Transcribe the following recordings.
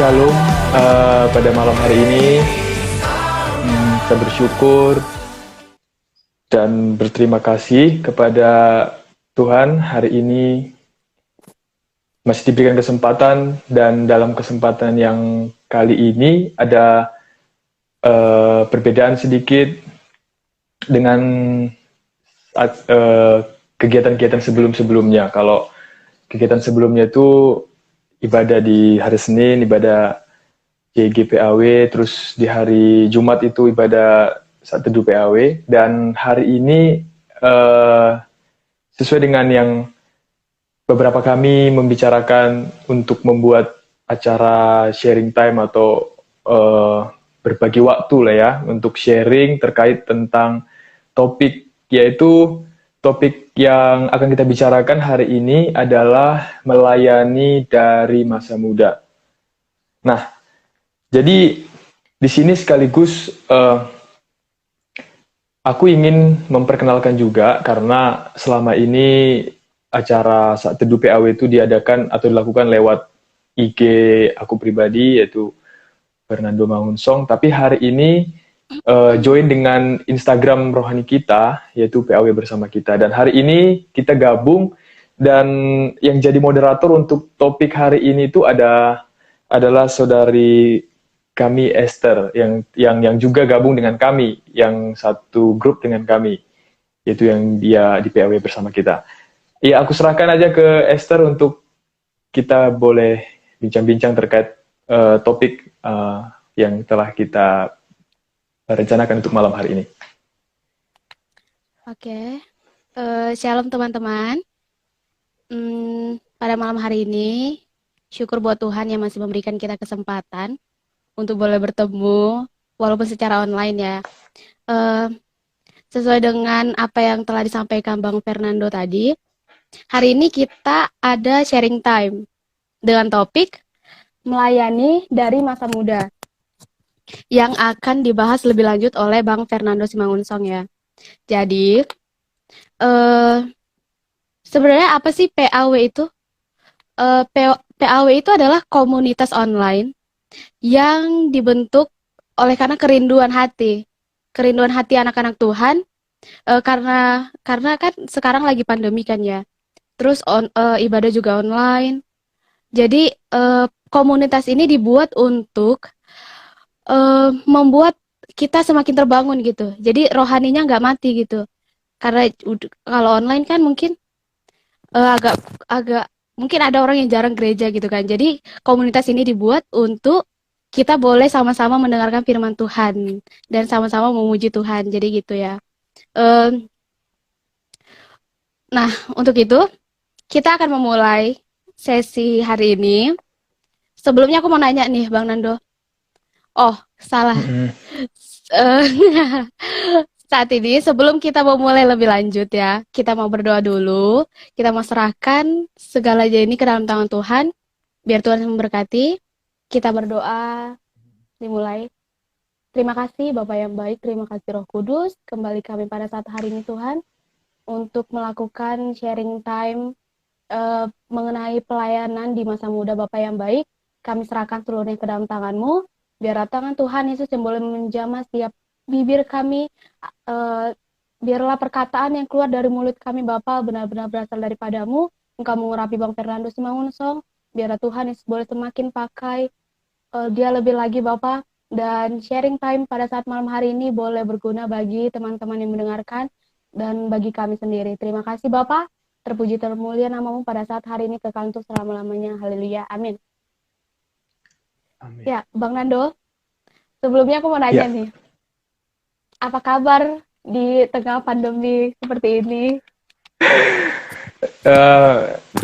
Shalom. Pada malam hari ini kita bersyukur dan berterima kasih kepada Tuhan. Hari ini masih diberikan kesempatan, dan dalam kesempatan yang kali ini ada perbedaan sedikit dengan kegiatan-kegiatan sebelum-sebelumnya. Kalau kegiatan sebelumnya itu ibadah di hari Senin, ibadah GGPAW, terus di hari Jumat itu ibadah saat teduh PAW, dan hari ini sesuai dengan yang beberapa kami membicarakan untuk membuat acara sharing time atau berbagi waktu lah ya, untuk sharing terkait tentang topik, yaitu topik yang akan kita bicarakan hari ini adalah melayani dari masa muda. Nah, jadi di sini sekaligus aku ingin memperkenalkan juga, karena selama ini acara saat teduh PAW itu diadakan atau dilakukan lewat IG aku pribadi, yaitu Fernando Mangunsong. Tapi hari ini join dengan Instagram rohani kita, yaitu PAW bersama kita. Dan hari ini kita gabung, dan yang jadi moderator untuk topik hari ini itu adalah saudari kami Esther, yang juga gabung dengan kami, yang satu grup dengan kami, yaitu yang dia di PAW bersama kita. Ya, aku serahkan aja ke Esther untuk kita boleh bincang-bincang terkait topik yang telah kita rencanakan untuk malam hari ini. Oke, Shalom teman-teman. Pada malam hari ini, syukur buat Tuhan yang masih memberikan kita kesempatan untuk boleh bertemu, walaupun secara online ya. Sesuai dengan apa yang telah disampaikan Bang Fernando tadi, hari ini kita ada sharing time dengan topik melayani dari masa muda yang akan dibahas lebih lanjut oleh Bang Fernando Simangunsong ya. Jadi, sebenarnya apa sih PAW itu? PAW itu adalah komunitas online yang dibentuk oleh karena kerinduan hati anak-anak Tuhan, karena kan sekarang lagi pandemi kan ya, terus ibadah juga online. Jadi komunitas ini dibuat untuk membuat kita semakin terbangun gitu. Jadi rohaninya nggak mati gitu. Karena kalau online kan mungkin agak mungkin ada orang yang jarang gereja gitu kan. Jadi komunitas ini dibuat untuk kita boleh sama-sama mendengarkan firman Tuhan dan sama-sama memuji Tuhan. Jadi gitu ya. Nah, untuk itu kita akan memulai sesi hari ini. Sebelumnya aku mau nanya nih, Bang Nando. Oh, salah. Saat ini sebelum kita memulai lebih lanjut ya, kita mau berdoa dulu. Kita mau serahkan segalanya ini ke dalam tangan Tuhan. Biar Tuhan memberkati. Kita berdoa, dimulai. Terima kasih Bapak yang baik, terima kasih Roh Kudus. Kembali kami pada saat hari ini Tuhan, untuk melakukan sharing time mengenai pelayanan di masa muda Bapak yang baik. Kami serahkan seluruhnya ke dalam tangan-Mu. Biar tangan Tuhan Yesus yang boleh menjamah setiap bibir kami, biarlah perkataan yang keluar dari mulut kami Bapa benar-benar berasal daripada-Mu. Engkau mengurapi Bang Fernando Simangunsong, biarlah Tuhan Yesus boleh semakin pakai dia lebih lagi Bapa, dan sharing time pada saat malam hari ini boleh berguna bagi teman-teman yang mendengarkan dan bagi kami sendiri. Terima kasih Bapa, terpuji termulia nama-Mu pada saat hari ini kekal untuk selama-lamanya. Haleluya, amin. Amin. Ya, Bang Nando, sebelumnya aku mau nanya nih, apa kabar di tengah pandemi seperti ini?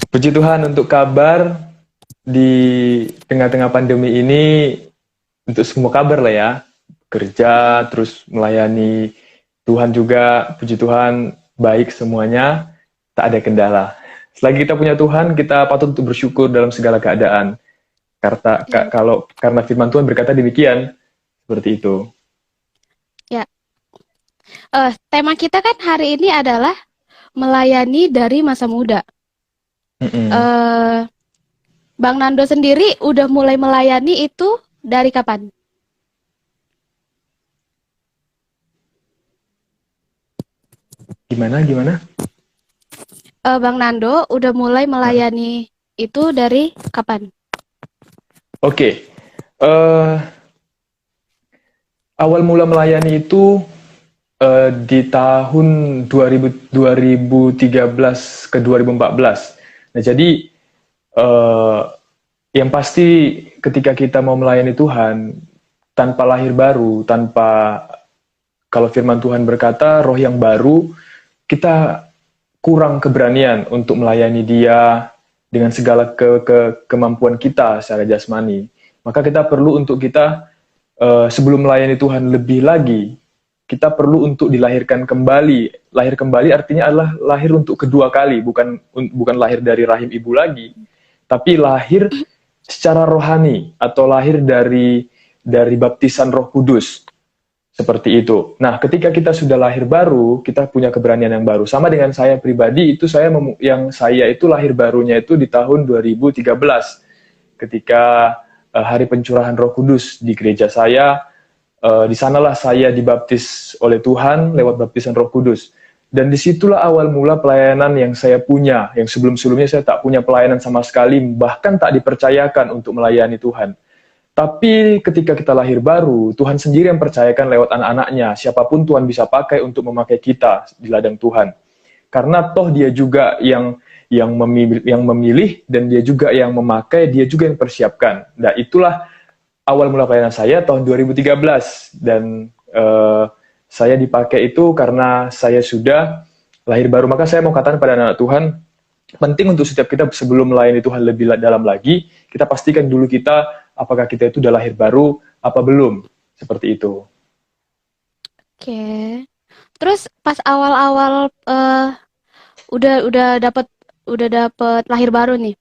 Puji Tuhan untuk kabar di tengah-tengah pandemi ini, untuk semua kabar lah ya, kerja terus melayani Tuhan juga, puji Tuhan baik semuanya, tak ada kendala. Selagi kita punya Tuhan, kita patut untuk bersyukur dalam segala keadaan. Karena firman Tuhan berkata demikian, seperti itu. Ya, tema kita kan hari ini adalah melayani dari masa muda. Bang Nando sendiri udah mulai melayani itu dari kapan? Gimana, gimana? Bang Nando udah mulai melayani itu dari kapan? Oke, eh, awal mula melayani itu di tahun 2013 ke 2014. Nah, jadi eh, yang pasti ketika kita mau melayani Tuhan tanpa lahir baru, tanpa kalau firman Tuhan berkata roh yang baru, kita kurang keberanian untuk melayani Dia dengan segala kemampuan kita secara jasmani. Maka kita perlu untuk kita sebelum melayani Tuhan lebih lagi, kita perlu untuk dilahirkan kembali. Lahir kembali artinya adalah lahir untuk kedua kali, bukan lahir dari rahim ibu lagi, tapi lahir secara rohani atau lahir dari baptisan Roh Kudus. Seperti itu. Nah, ketika kita sudah lahir baru, kita punya keberanian yang baru. Sama dengan saya pribadi, itu saya itu lahir barunya itu di tahun 2013. Ketika hari pencurahan Roh Kudus di gereja saya, di sanalah saya dibaptis oleh Tuhan lewat baptisan Roh Kudus. Dan disitulah awal mula pelayanan yang saya punya, yang sebelum-sebelumnya saya tak punya pelayanan sama sekali, bahkan tak dipercayakan untuk melayani Tuhan. Tapi ketika kita lahir baru, Tuhan sendiri yang percayakan lewat anak-anaknya, siapapun Tuhan bisa pakai untuk memakai kita di ladang Tuhan. Karena toh dia juga yang memilih dan dia juga yang memakai, dia juga yang persiapkan. Nah, itulah awal mula pelayanan saya tahun 2013 dan saya dipakai itu karena saya sudah lahir baru. Maka saya mau katakan pada anak Tuhan, penting untuk setiap kita sebelum melayani Tuhan lebih dalam lagi, kita pastikan dulu kita apakah kita itu udah lahir baru apa belum. Seperti itu. Oke. Terus pas awal-awal udah dapat lahir baru nih.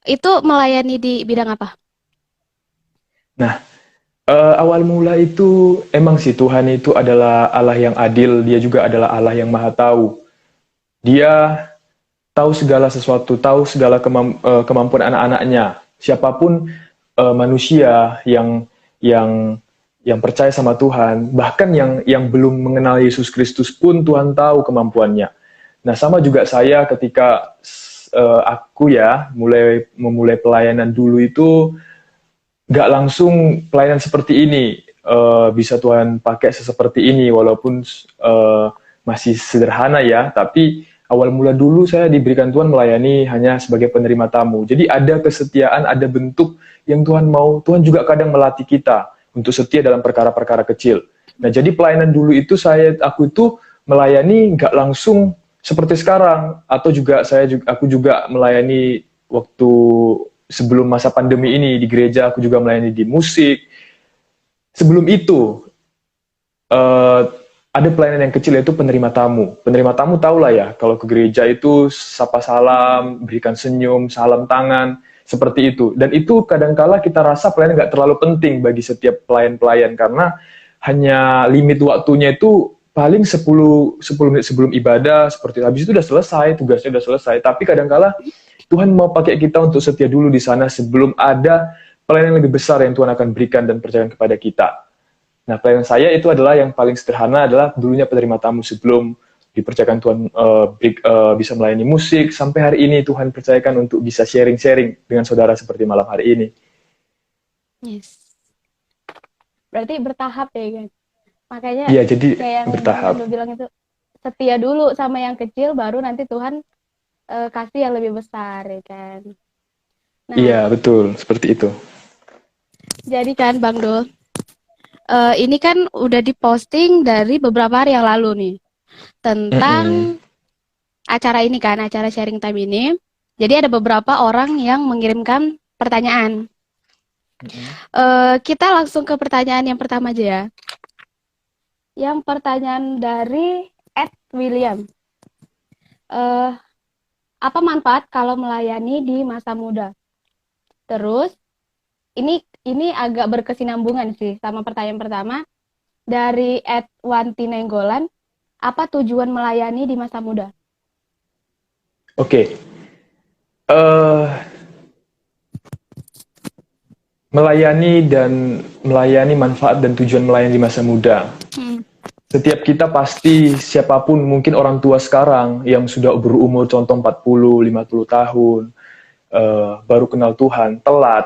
Itu melayani di bidang apa? Nah, awal mula itu emang sih Tuhan itu adalah Allah yang adil, dia juga adalah Allah yang maha tahu. Dia tahu segala sesuatu, tahu segala kemampuan anak-anaknya. Siapapun manusia yang yang percaya sama Tuhan, bahkan yang belum mengenal Yesus Kristus pun Tuhan tahu kemampuannya. Nah, sama juga saya ketika aku ya memulai pelayanan dulu itu nggak langsung pelayanan seperti ini. Bisa Tuhan pakai seperti ini walaupun masih sederhana ya, tapi awal mula dulu saya diberikan Tuhan melayani hanya sebagai penerima tamu. Jadi ada kesetiaan, ada bentuk yang Tuhan mau. Tuhan juga kadang melatih kita untuk setia dalam perkara-perkara kecil. Nah, jadi pelayanan dulu itu aku itu melayani nggak langsung seperti sekarang, atau juga aku juga melayani waktu sebelum masa pandemi ini di gereja, aku juga melayani di musik. Sebelum itu uh, ada pelayanan yang kecil yaitu penerima tamu. Penerima tamu tahulah ya, kalau ke gereja itu sapa salam, berikan senyum, salam tangan, seperti itu. Dan itu kadangkala kita rasa pelayanan nggak terlalu penting bagi setiap pelayan-pelayan karena hanya limit waktunya itu paling 10 menit sebelum ibadah, seperti itu. Habis itu udah selesai, tugasnya udah selesai. Tapi kadangkala Tuhan mau pakai kita untuk setia dulu di sana sebelum ada pelayanan yang lebih besar yang Tuhan akan berikan dan percayakan kepada kita. Nah, pelayanan saya itu adalah yang paling sederhana, adalah dulunya penerima tamu sebelum dipercayakan Tuhan bisa melayani musik, sampai hari ini Tuhan percayakan untuk bisa sharing-sharing dengan saudara seperti malam hari ini. Yes. Berarti bertahap ya kan? Makanya Iya, jadi kayak yang bertahap. Ando bilang itu, setia dulu sama yang kecil, baru nanti Tuhan kasih yang lebih besar ya kan. Iya, Nah, betul, seperti itu. jadi kan Bang Dul, ini kan udah diposting dari beberapa hari yang lalu nih Mm-mm. tentang acara ini kan, acara sharing time ini. Jadi ada beberapa orang yang mengirimkan pertanyaan. Kita langsung ke pertanyaan yang pertama aja ya. Yang pertanyaan dari Ed William. Eh, apa manfaat kalau melayani di masa muda? Terus ini agak berkesinambungan sih sama pertanyaan pertama dari Ed Wanti Nenggolan. Apa tujuan melayani di masa muda? Oke. Eh, melayani manfaat dan tujuan melayani di masa muda. Hmm. Setiap kita pasti, siapapun, mungkin orang tua sekarang yang sudah berumur contoh 40, 50 tahun, baru kenal Tuhan, telat.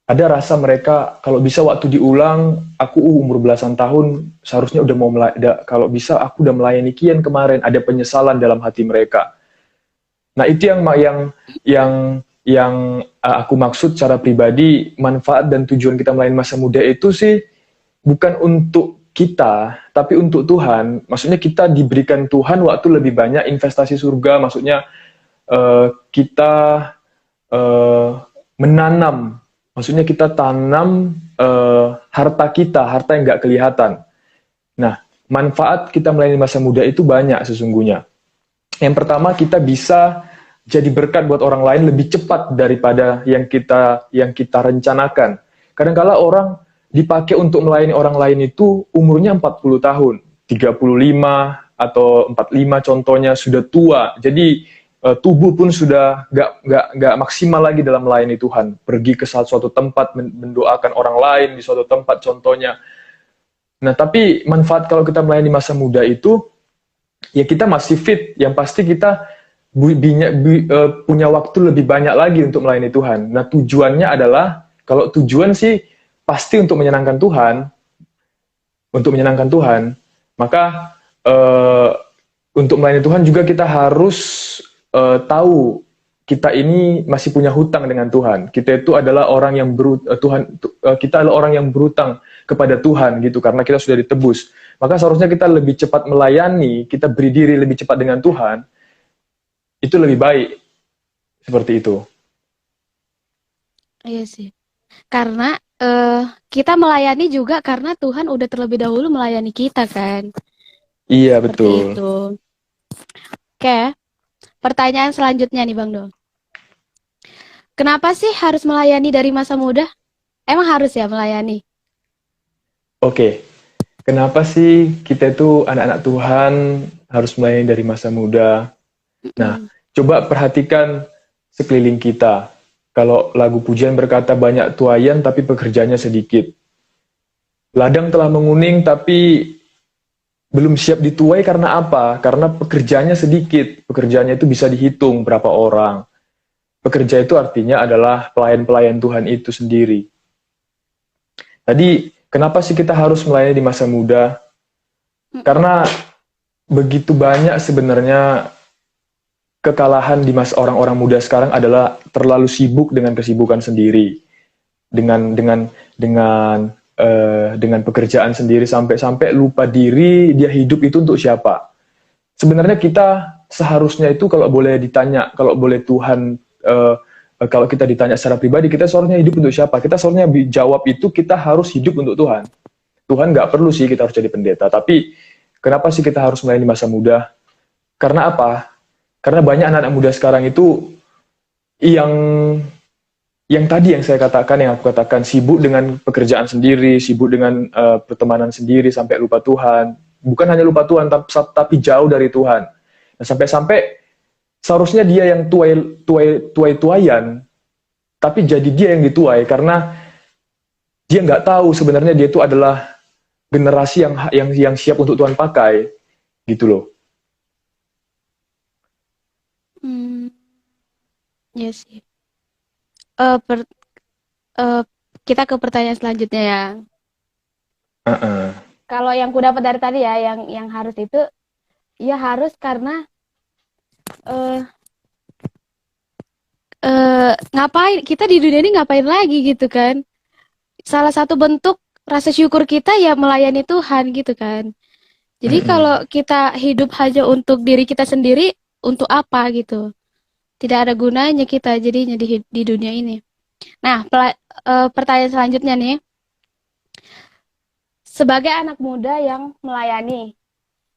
Ada rasa mereka kalau bisa waktu diulang, aku umur belasan tahun seharusnya udah mau kalau bisa aku udah melayani kian kemarin, ada penyesalan dalam hati mereka. Nah, itu yang aku maksud secara pribadi, manfaat dan tujuan kita melayani masa muda itu sih bukan untuk kita, tapi untuk Tuhan. Maksudnya kita diberikan Tuhan waktu lebih banyak investasi surga, maksudnya kita eh, menanam, maksudnya kita tanam harta kita, harta yang nggak kelihatan. Nah, manfaat kita melayani masa muda itu banyak sesungguhnya. Yang pertama, kita bisa jadi berkat buat orang lain lebih cepat daripada yang kita rencanakan. Kadang-kala orang dipakai untuk melayani orang lain itu umurnya 40 tahun, 35 atau 45 contohnya sudah tua. Jadi tubuh pun sudah nggak maksimal lagi dalam melayani Tuhan. Pergi ke suatu tempat mendoakan orang lain di suatu tempat contohnya. Nah, tapi manfaat kalau kita melayani masa muda itu, ya kita masih fit, yang pasti kita punya waktu lebih banyak lagi untuk melayani Tuhan. Nah, tujuannya adalah, kalau tujuan sih pasti untuk menyenangkan Tuhan, maka untuk melayani Tuhan juga kita harus tahu kita ini masih punya hutang dengan Tuhan. Kita itu adalah orang yang kita adalah orang yang berhutang kepada Tuhan gitu, karena kita sudah ditebus. Maka seharusnya kita lebih cepat melayani, kita beri diri lebih cepat dengan Tuhan, itu lebih baik. Seperti itu. Iya sih. Karena kita melayani juga karena Tuhan udah terlebih dahulu melayani kita kan. Iya, Seperti betul. itu. Oke, pertanyaan selanjutnya nih Bang Do. Kenapa sih harus melayani dari masa muda? Emang harus ya melayani? Oke, kenapa sih kita itu anak-anak Tuhan harus melayani dari masa muda? Nah, Mm-mm. coba perhatikan sekeliling kita. Kalau lagu pujian berkata banyak tuayan tapi pekerjaannya sedikit. Ladang telah menguning tapi belum siap dituai karena apa? Karena pekerjaannya sedikit. Pekerjaannya itu bisa dihitung berapa orang. Pekerja itu artinya adalah pelayan-pelayan Tuhan itu sendiri. Tadi, kenapa sih kita harus melayani di masa muda? Mm-mm. Karena begitu banyak sebenarnya kekalahan di masa orang-orang muda sekarang adalah terlalu sibuk dengan kesibukan sendiri, dengan pekerjaan sendiri, sampai lupa diri dia hidup itu untuk siapa. Sebenarnya kita seharusnya itu, kalau boleh ditanya, kalau boleh Tuhan, kalau kita ditanya secara pribadi, kita seharusnya hidup untuk siapa? Kita seharusnya jawab itu, kita harus hidup untuk Tuhan. Tuhan nggak perlu sih kita harus jadi pendeta, tapi kenapa sih kita harus melayani masa muda? Karena apa? Karena banyak anak-anak muda sekarang itu yang tadi yang saya katakan, yang aku katakan, sibuk dengan pekerjaan sendiri, sibuk dengan pertemanan sendiri sampai lupa Tuhan. Bukan hanya lupa Tuhan, tapi jauh dari Tuhan. Nah, sampai-sampai seharusnya dia yang tuai-tuayan, tapi jadi dia yang dituai karena dia nggak tahu sebenarnya dia itu adalah generasi yang siap untuk Tuhan pakai, gitu loh. Hmm, ya sih. Eh, per- eh, kita ke pertanyaan selanjutnya ya. Uh-uh. Kalau yang ku dapat dari tadi ya, yang harus itu, ya harus karena eh ngapain kita di dunia ini, ngapain lagi gitu kan? Salah satu bentuk rasa syukur kita ya melayani Tuhan gitu kan. Jadi Mm-mm. kalau kita hidup hanya untuk diri kita sendiri, untuk apa gitu? Tidak ada gunanya kita jadinya di dunia ini. Nah, pertanyaan selanjutnya nih, sebagai anak muda yang melayani,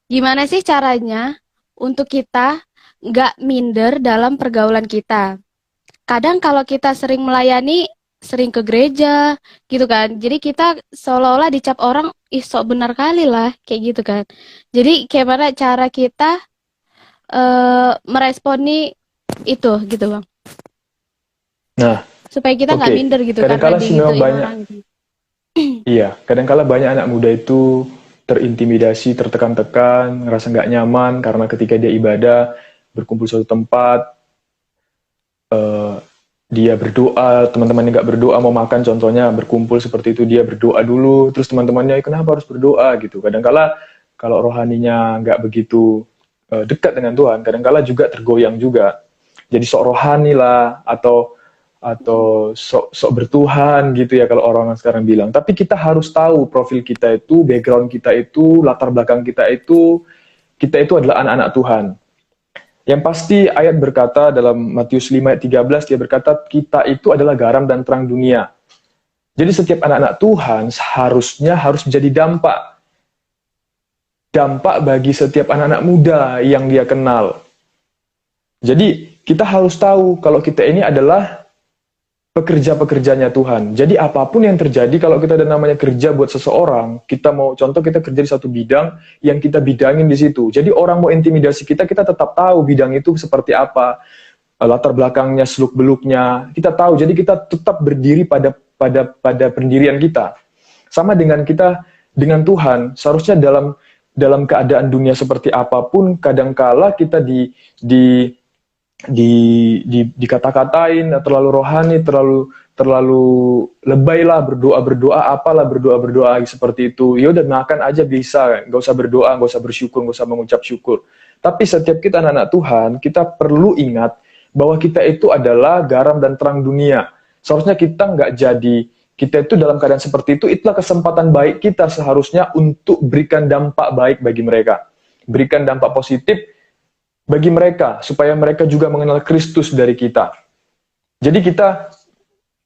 gimana sih caranya untuk kita nggak minder dalam pergaulan kita? Kadang kalau kita sering melayani, sering ke gereja, gitu kan. Jadi kita seolah-olah dicap orang, ih sok benar kali lah, kayak gitu kan. Jadi gimana cara kita meresponi itu, gitu Bang? Nah, supaya kita nggak Oke, minder gitu karena kadangkala sih memang digituin banyak, orang gitu. iya, kadangkala banyak anak muda itu terintimidasi, tertekan-tekan, ngerasa nggak nyaman karena ketika dia ibadah, berkumpul suatu tempat, eh, dia berdoa, teman-temannya nggak berdoa mau makan, contohnya berkumpul seperti itu dia berdoa dulu, terus teman-temannya kenapa harus berdoa gitu. Kadangkala kalau rohaninya nggak begitu dekat dengan Tuhan, kadangkala juga tergoyang juga. Jadi sok rohani lah atau sok bertuhan gitu ya kalau orang sekarang bilang. Tapi kita harus tahu profil kita itu, background kita itu, latar belakang kita itu adalah anak-anak Tuhan. Yang pasti ayat berkata dalam Matius 5 ayat 13 dia berkata kita itu adalah garam dan terang dunia. Jadi setiap anak-anak Tuhan seharusnya harus menjadi dampak bagi setiap anak-anak muda yang dia kenal. Jadi kita harus tahu kalau kita ini adalah pekerja-pekerjanya Tuhan. Jadi apapun yang terjadi kalau kita ada namanya kerja buat seseorang, kita mau contoh kita kerja di satu bidang yang kita bidangin di situ. Jadi orang mau intimidasi kita, kita tetap tahu bidang itu seperti apa, latar belakangnya, seluk-beluknya, kita tahu. Jadi kita tetap berdiri pada pendirian kita. Sama dengan kita dengan Tuhan, seharusnya dalam keadaan dunia seperti apapun, kadangkala kita dikata-katain terlalu rohani, terlalu lebay lah, berdoa seperti itu. Ya udah makan aja bisa, nggak usah berdoa, nggak usah bersyukur, nggak usah mengucap syukur. Tapi setiap kita anak-anak Tuhan, kita perlu ingat bahwa kita itu adalah garam dan terang dunia. Seharusnya kita itu dalam keadaan seperti itu, itulah kesempatan baik kita seharusnya untuk berikan dampak baik bagi mereka. Berikan dampak positif bagi mereka, supaya mereka juga mengenal Kristus dari kita. Jadi kita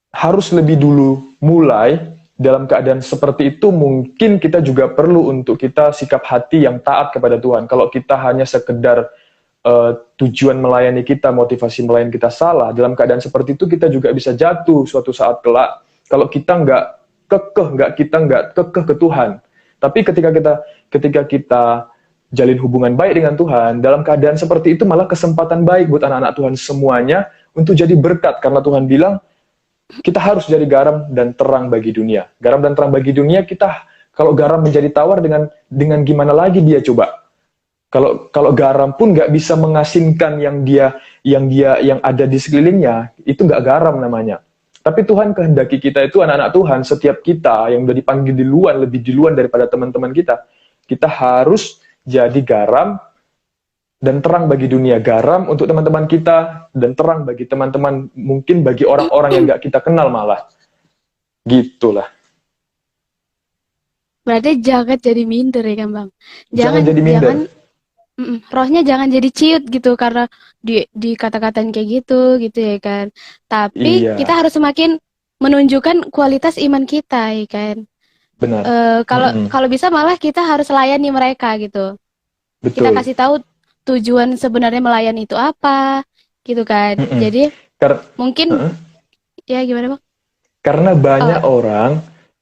harus lebih dulu mulai dalam keadaan seperti itu, mungkin kita juga perlu untuk kita sikap hati yang taat kepada Tuhan. Kalau kita hanya sekedar tujuan melayani kita, motivasi melayani kita salah, dalam keadaan seperti itu kita juga bisa jatuh suatu saat kelak. Kalau kita nggak kekeh ke Tuhan. Tapi ketika kita jalin hubungan baik dengan Tuhan, dalam keadaan seperti itu malah kesempatan baik buat anak-anak Tuhan semuanya untuk jadi berkat, karena Tuhan bilang kita harus jadi garam dan terang bagi dunia. Garam dan terang bagi dunia, kita kalau garam menjadi tawar dengan gimana lagi dia coba? Kalau garam pun nggak bisa mengasinkan yang ada di sekelilingnya, itu nggak garam namanya. Tapi Tuhan kehendaki kita itu anak-anak Tuhan, setiap kita yang udah dipanggil duluan, lebih duluan daripada teman-teman kita harus jadi garam dan terang bagi dunia. Garam untuk teman-teman kita dan terang bagi teman-teman, mungkin bagi orang-orang yang nggak kita kenal malah. Gitulah. Berarti jangan jadi minder ya kan Bang. Jangan jadi minder. Rohnya jangan jadi ciut gitu karena di kata-katain kayak gitu ya kan. Tapi Iya, kita harus semakin menunjukkan kualitas iman kita ya kan. benar. Kalau bisa malah kita harus layani mereka gitu. Kita Betul. kasih tahu tujuan sebenarnya melayani itu apa gitu kan. Jadi mungkin ya gimana Bang? Karena banyak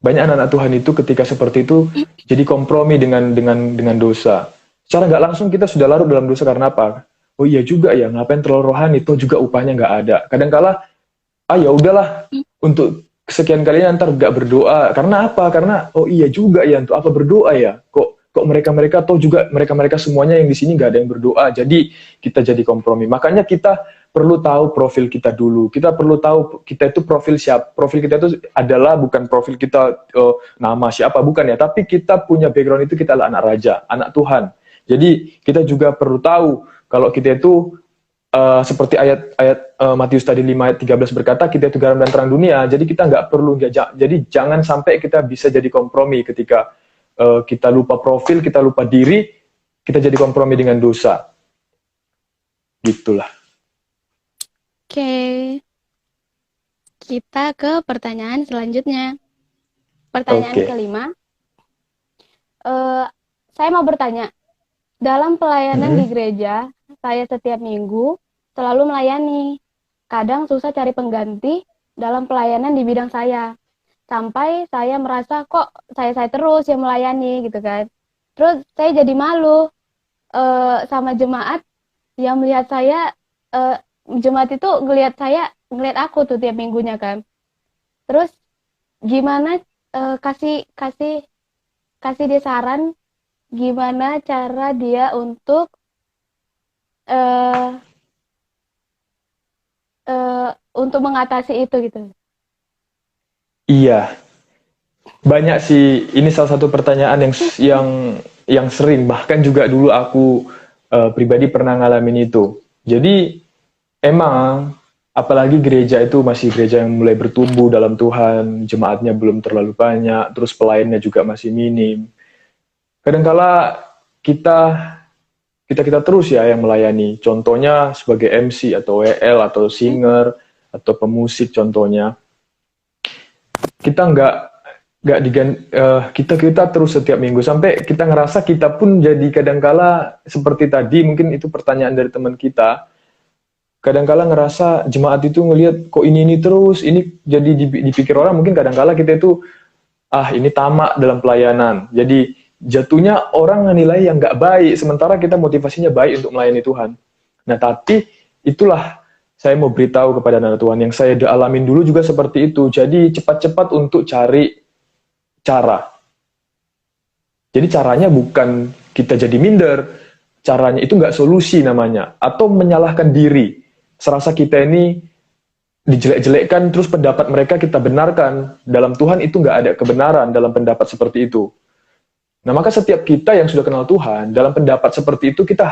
anak-anak Tuhan itu ketika seperti itu jadi kompromi dengan dosa. Secara nggak langsung kita sudah larut dalam dosa karena apa? Oh iya juga ya, ngapain terlalu rohani, toh juga upahnya nggak ada. Kadangkala, ya udahlah, untuk kesekian kalinya ntar nggak berdoa. Karena apa? Karena oh iya juga ya, untuk apa berdoa ya? Kok mereka toh juga mereka semuanya yang di sini nggak ada yang berdoa. Jadi kita jadi kompromi. Makanya kita perlu tahu profil kita dulu. Kita perlu tahu kita itu profil siapa. Profil kita itu adalah bukan profil kita nama siapa, bukan ya. Tapi kita punya background itu kita adalah anak raja, anak Tuhan. Jadi kita juga perlu tahu kalau kita itu seperti ayat Matius tadi 5 ayat 13 berkata kita itu garam dan terang dunia. Jadi kita nggak perlu jadi jangan sampai kita bisa jadi kompromi ketika kita lupa profil, kita lupa diri, kita jadi kompromi dengan dosa. Gitulah. Oke. Kita ke pertanyaan selanjutnya. Pertanyaan kelima. Saya mau bertanya, dalam pelayanan di gereja, saya setiap minggu selalu melayani. Kadang susah cari pengganti dalam pelayanan di bidang saya. Sampai saya merasa kok saya terus yang melayani gitu kan. Terus saya jadi malu sama jemaat yang melihat saya, jemaat itu ngelihat saya ngeliat aku tuh tiap minggunya kan. Terus gimana kasih kasih kasih dia saran gimana cara dia eh untuk mengatasi itu gitu. Iya, banyak sih. Ini salah satu pertanyaan yang sering. Bahkan juga dulu aku pribadi pernah ngalamin itu. Jadi emang apalagi gereja itu masih gereja yang mulai bertumbuh dalam Tuhan, jemaatnya belum terlalu banyak, terus pelayannya juga masih minim. Kadangkala kita kita kita terus ya yang melayani. Contohnya sebagai MC atau WL atau Hmm? singer atau pemusik contohnya. Kita kita kita terus setiap minggu sampai kita ngerasa kita pun jadi kadangkala seperti tadi mungkin itu pertanyaan dari teman kita, kadangkala ngerasa jemaat itu ngelihat kok ini terus ini jadi dipikir orang mungkin kadangkala kita itu ini tamak dalam pelayanan, jadi jatuhnya orang menilai yang nggak baik sementara kita motivasinya baik untuk melayani Tuhan. Nah tapi itulah saya mau beritahu kepada anak Tuhan yang saya alamin dulu juga seperti itu, jadi cepat-cepat untuk cari cara. Jadi caranya bukan kita jadi minder, caranya itu nggak solusi namanya, atau menyalahkan diri. Serasa kita ini dijelek-jelekkan, terus pendapat mereka kita benarkan. Dalam Tuhan itu nggak ada kebenaran dalam pendapat seperti itu. Nah maka setiap kita yang sudah kenal Tuhan, dalam pendapat seperti itu kita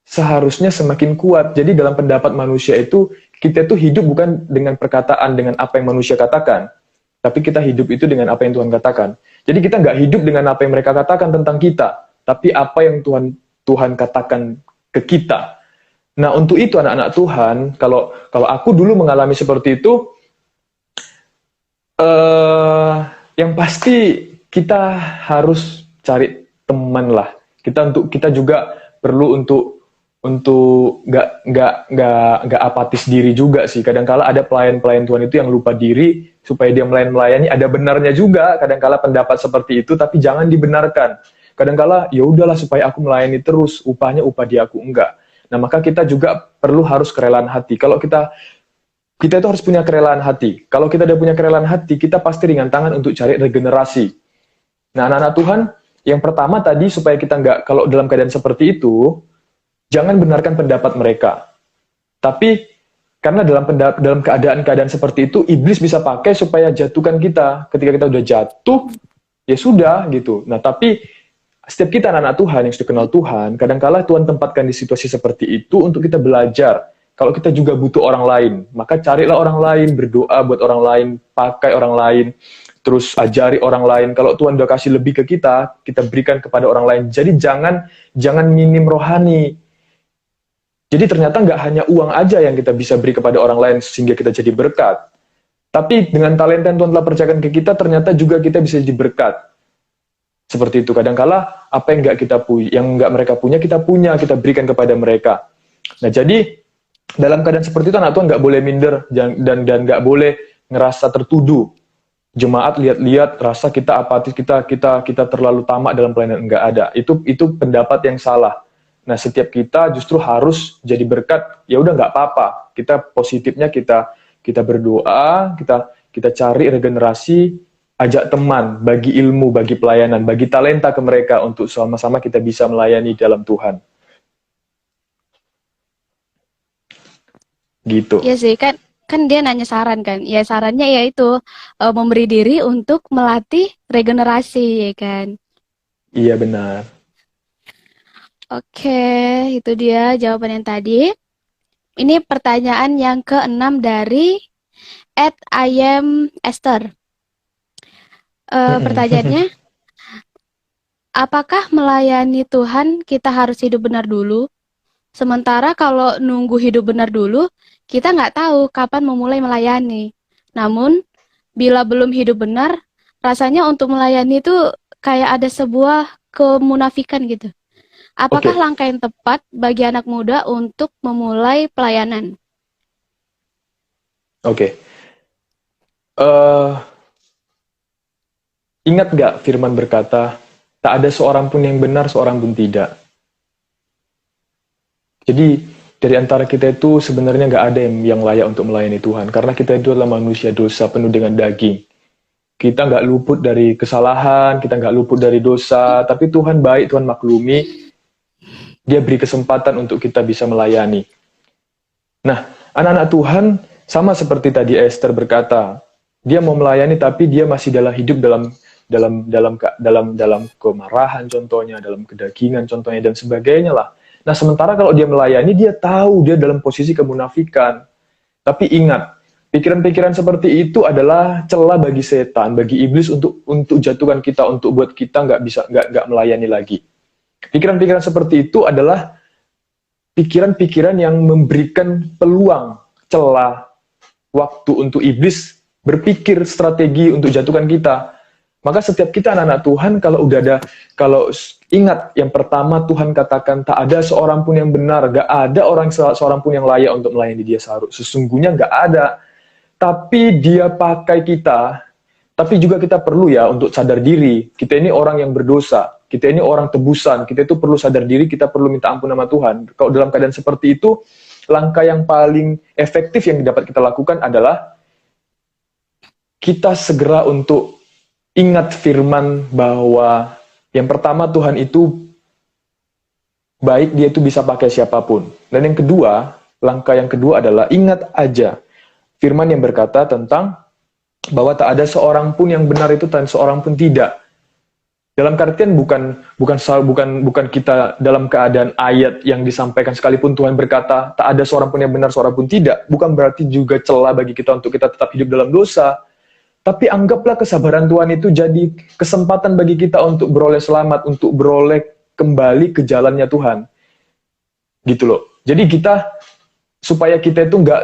seharusnya semakin kuat. Jadi dalam pendapat manusia itu, kita itu hidup bukan dengan perkataan, dengan apa yang manusia katakan, tapi kita hidup itu dengan apa yang Tuhan katakan. Jadi kita nggak hidup dengan apa yang mereka katakan tentang kita, tapi apa yang Tuhan katakan ke kita. Nah untuk itu anak-anak Tuhan, kalau aku dulu mengalami seperti itu, yang pasti kita harus cari teman lah. Kita juga perlu untuk nggak apatis diri juga sih. Kadangkala ada pelayan-pelayan Tuhan itu yang lupa diri supaya dia melayani. Ada benarnya juga kadangkala pendapat seperti itu, tapi jangan dibenarkan. Kadangkala ya udahlah supaya aku melayani terus, upahnya upah dia aku enggak. Nah maka kita juga perlu harus kerelaan hati. Kalau kita itu harus punya kerelaan hati. Kalau kita udah punya kerelaan hati, kita pasti ringan tangan untuk cari regenerasi. Nah anak-anak Tuhan, yang pertama tadi supaya kita nggak, kalau dalam keadaan seperti itu, jangan benarkan pendapat mereka. Tapi karena dalam keadaan-keadaan seperti itu, iblis bisa pakai supaya jatuhkan kita. Ketika kita udah jatuh, ya sudah gitu. Nah tapi setiap kita anak-anak Tuhan yang sudah kenal Tuhan, kadangkala Tuhan tempatkan di situasi seperti itu untuk kita belajar. Kalau kita juga butuh orang lain, maka carilah orang lain, berdoa buat orang lain, pakai orang lain, terus ajari orang lain. Kalau Tuhan udah kasih lebih ke kita berikan kepada orang lain. Jadi jangan minim rohani. Jadi ternyata nggak hanya uang aja yang kita bisa beri kepada orang lain sehingga kita jadi berkat. Tapi dengan talenta yang Tuhan telah percayakan ke kita, ternyata juga kita bisa jadi berkat. Seperti itu. Kadangkala apa yang nggak mereka punya, kita berikan kepada mereka. Nah jadi dalam keadaan seperti itu anak Tuhan nggak boleh minder dan nggak boleh ngerasa tertuduh. Jemaat lihat-lihat rasa kita apatis, kita terlalu tamak dalam pelayanan, nggak ada. Itu pendapat yang salah. Nah setiap kita justru harus jadi berkat. Ya udah nggak apa-apa. Kita positifnya kita berdoa, kita cari regenerasi. Ajak teman, bagi ilmu, bagi pelayanan, bagi talenta ke mereka untuk sama-sama kita bisa melayani dalam Tuhan. Gitu. Iya sih, kan dia nanya saran kan. Ya sarannya yaitu memberi diri untuk melatih regenerasi ya kan. Iya benar. Oke, itu dia jawaban yang tadi. Ini pertanyaan yang ke-6 dari @IamEsther. Pertanyaannya, apakah melayani Tuhan kita harus hidup benar dulu? Sementara kalau nunggu hidup benar dulu, kita nggak tahu kapan memulai melayani. Namun, bila belum hidup benar, rasanya untuk melayani itu kayak ada sebuah kemunafikan gitu. Apakah Oke. langkah yang tepat bagi anak muda untuk memulai pelayanan? Oke. Ingat nggak firman berkata, tak ada seorang pun yang benar, seorang pun tidak. Jadi dari antara kita itu sebenarnya nggak ada yang layak untuk melayani Tuhan. Karena kita itu adalah manusia dosa penuh dengan daging. Kita nggak luput dari kesalahan, kita nggak luput dari dosa, tapi Tuhan baik, Tuhan maklumi. Dia beri kesempatan untuk kita bisa melayani. Nah, anak-anak Tuhan sama seperti tadi Esther berkata, dia mau melayani tapi dia masih hidup dalam kemarahan contohnya, dalam kedagingan contohnya dan sebagainya lah. Nah, sementara kalau dia melayani, dia tahu dia dalam posisi kemunafikan. Tapi ingat, pikiran-pikiran seperti itu adalah celah bagi setan, bagi iblis untuk jatuhkan kita, untuk buat kita nggak melayani lagi. Pikiran-pikiran seperti itu adalah pikiran-pikiran yang memberikan peluang, celah, waktu untuk iblis berpikir strategi untuk jatuhkan kita. Maka setiap kita anak-anak Tuhan, kalau ingat yang pertama Tuhan katakan tak ada seorang pun yang benar, gak ada seorang pun yang layak untuk melayani dia sesungguhnya gak ada. Tapi dia pakai kita, tapi juga kita perlu ya untuk sadar diri. Kita ini orang yang berdosa, kita ini orang tebusan, kita itu perlu sadar diri, kita perlu minta ampun sama Tuhan. Kalau dalam keadaan seperti itu, langkah yang paling efektif yang dapat kita lakukan adalah kita segera untuk ingat firman bahwa yang pertama Tuhan itu baik, dia itu bisa pakai siapapun. Dan yang kedua, langkah yang kedua adalah ingat aja firman yang berkata tentang bahwa tak ada seorang pun yang benar itu dan seorang pun tidak. Dalam artian bukan kita dalam keadaan ayat yang disampaikan sekalipun Tuhan berkata tak ada seorang pun yang benar, seorang pun tidak. Bukan berarti juga celah bagi kita untuk kita tetap hidup dalam dosa. Tapi anggaplah kesabaran Tuhan itu jadi kesempatan bagi kita untuk beroleh selamat, untuk beroleh kembali ke jalannya Tuhan. Gitu loh. Jadi supaya kita itu nggak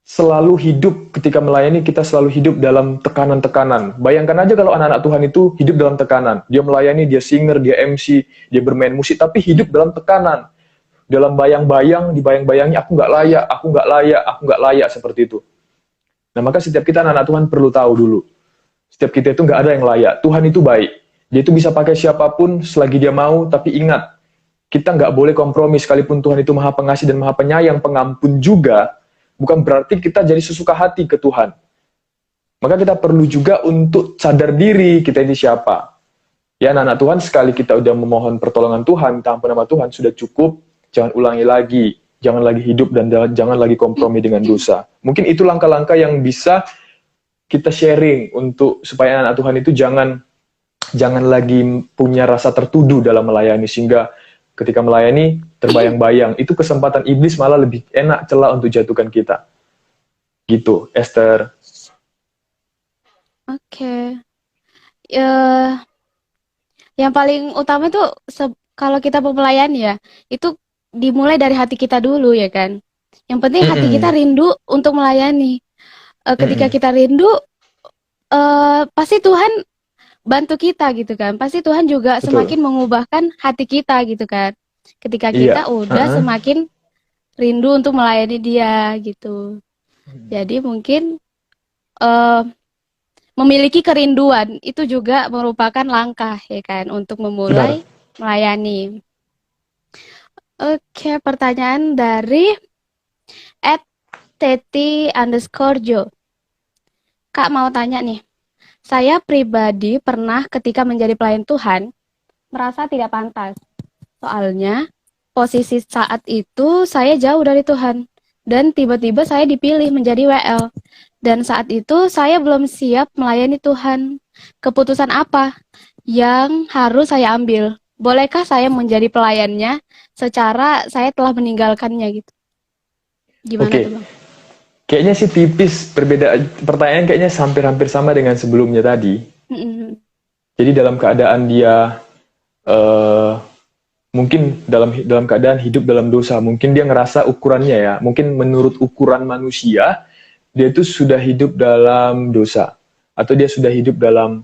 selalu hidup ketika melayani, kita selalu hidup dalam tekanan-tekanan. Bayangkan aja kalau anak-anak Tuhan itu hidup dalam tekanan. Dia melayani, dia singer, dia MC, dia bermain musik, tapi hidup dalam tekanan. Dalam dibayang-bayangi, aku nggak layak, aku nggak layak, seperti itu. Nah, maka setiap kita anak-anak Tuhan perlu tahu dulu. Setiap kita itu nggak ada yang layak. Tuhan itu baik. Dia itu bisa pakai siapapun selagi dia mau, tapi ingat, kita nggak boleh kompromi sekalipun Tuhan itu maha pengasih dan maha penyayang, pengampun juga, bukan berarti kita jadi sesuka hati ke Tuhan. Maka kita perlu juga untuk sadar diri kita ini siapa. Ya anak-anak Tuhan, sekali kita udah memohon pertolongan Tuhan, minta ampun sama Tuhan, sudah cukup, jangan ulangi lagi. Jangan lagi hidup dan jangan lagi kompromi dengan dosa. Mungkin itu langkah-langkah yang bisa kita sharing untuk supaya anak-anak Tuhan itu jangan lagi punya rasa tertuduh dalam melayani, sehingga ketika melayani terbayang-bayang, itu kesempatan iblis malah lebih enak celah untuk jatuhkan kita. Gitu, Esther. Oke. Yang paling utama tuh kalau kita mau melayani ya, itu dimulai dari hati kita dulu ya kan. Yang penting hati kita rindu untuk melayani. Ketika kita rindu, pasti Tuhan bantu kita gitu kan. Pasti Tuhan juga semakin mengubahkan hati kita gitu kan. Ketika kita udah semakin rindu untuk melayani Dia gitu. Jadi mungkin memiliki kerinduan itu juga merupakan langkah ya kan untuk memulai melayani. Oke, pertanyaan dari @teti_jo. Kak mau tanya nih, saya pribadi pernah ketika menjadi pelayan Tuhan merasa tidak pantas. Soalnya posisi saat itu saya jauh dari Tuhan dan tiba-tiba saya dipilih menjadi WL. Dan saat itu saya belum siap melayani Tuhan. Keputusan apa yang harus saya ambil? Bolehkah saya menjadi pelayannya secara saya telah meninggalkannya gitu? Gimana tuh, Bang? Kayaknya sih tipis perbedaan pertanyaan, kayaknya hampir sama dengan sebelumnya tadi. Jadi dalam keadaan dia mungkin dalam keadaan hidup dalam dosa, mungkin dia ngerasa ukurannya ya, mungkin menurut ukuran manusia dia itu sudah hidup dalam dosa, atau dia sudah hidup dalam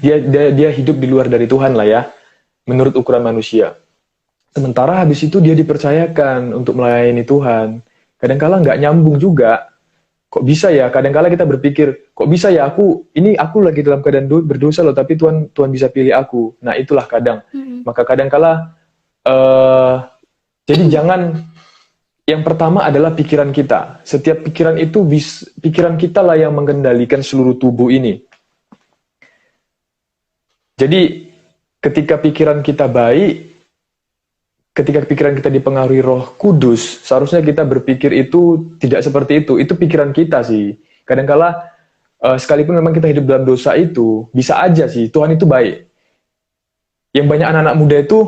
dia hidup di luar dari Tuhan lah ya, menurut ukuran manusia. Sementara habis itu dia dipercayakan untuk melayani Tuhan. Kadang-kala nggak nyambung juga. Kok bisa ya? Kadang-kala kita berpikir, kok bisa ya aku lagi dalam keadaan berdosa loh, tapi Tuhan bisa pilih aku. Nah itulah kadang. Maka kadang-kala eh jadi jangan, yang pertama adalah pikiran kita. Setiap pikiran itu, pikiran kita lah yang mengendalikan seluruh tubuh ini. Jadi ketika pikiran kita baik, ketika pikiran kita dipengaruhi Roh Kudus, seharusnya kita berpikir itu tidak seperti itu. Itu pikiran kita sih. Kadangkala sekalipun memang kita hidup dalam dosa itu, bisa aja sih Tuhan itu baik. Yang banyak anak-anak muda itu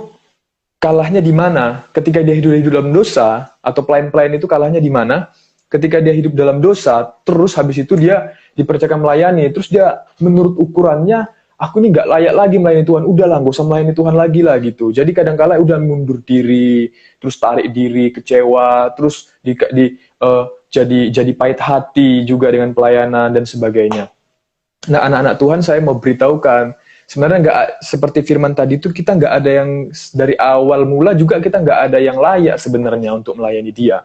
kalahnya di mana? Ketika dia hidup dalam dosa, atau pelayan-pelayan itu kalahnya di mana? Ketika dia hidup dalam dosa, terus habis itu dia dipercayakan melayani, terus dia menurut ukurannya, aku ini nggak layak lagi melayani Tuhan, udahlah nggak usah melayani Tuhan lagi lah gitu. Jadi kadang-kala udah mundur diri, terus tarik diri, kecewa, terus jadi pahit hati juga dengan pelayanan dan sebagainya. Nah, anak-anak Tuhan, saya mau beritahukan, sebenarnya nggak seperti firman tadi itu, kita nggak ada yang dari awal mula juga kita nggak ada yang layak sebenarnya untuk melayani Dia.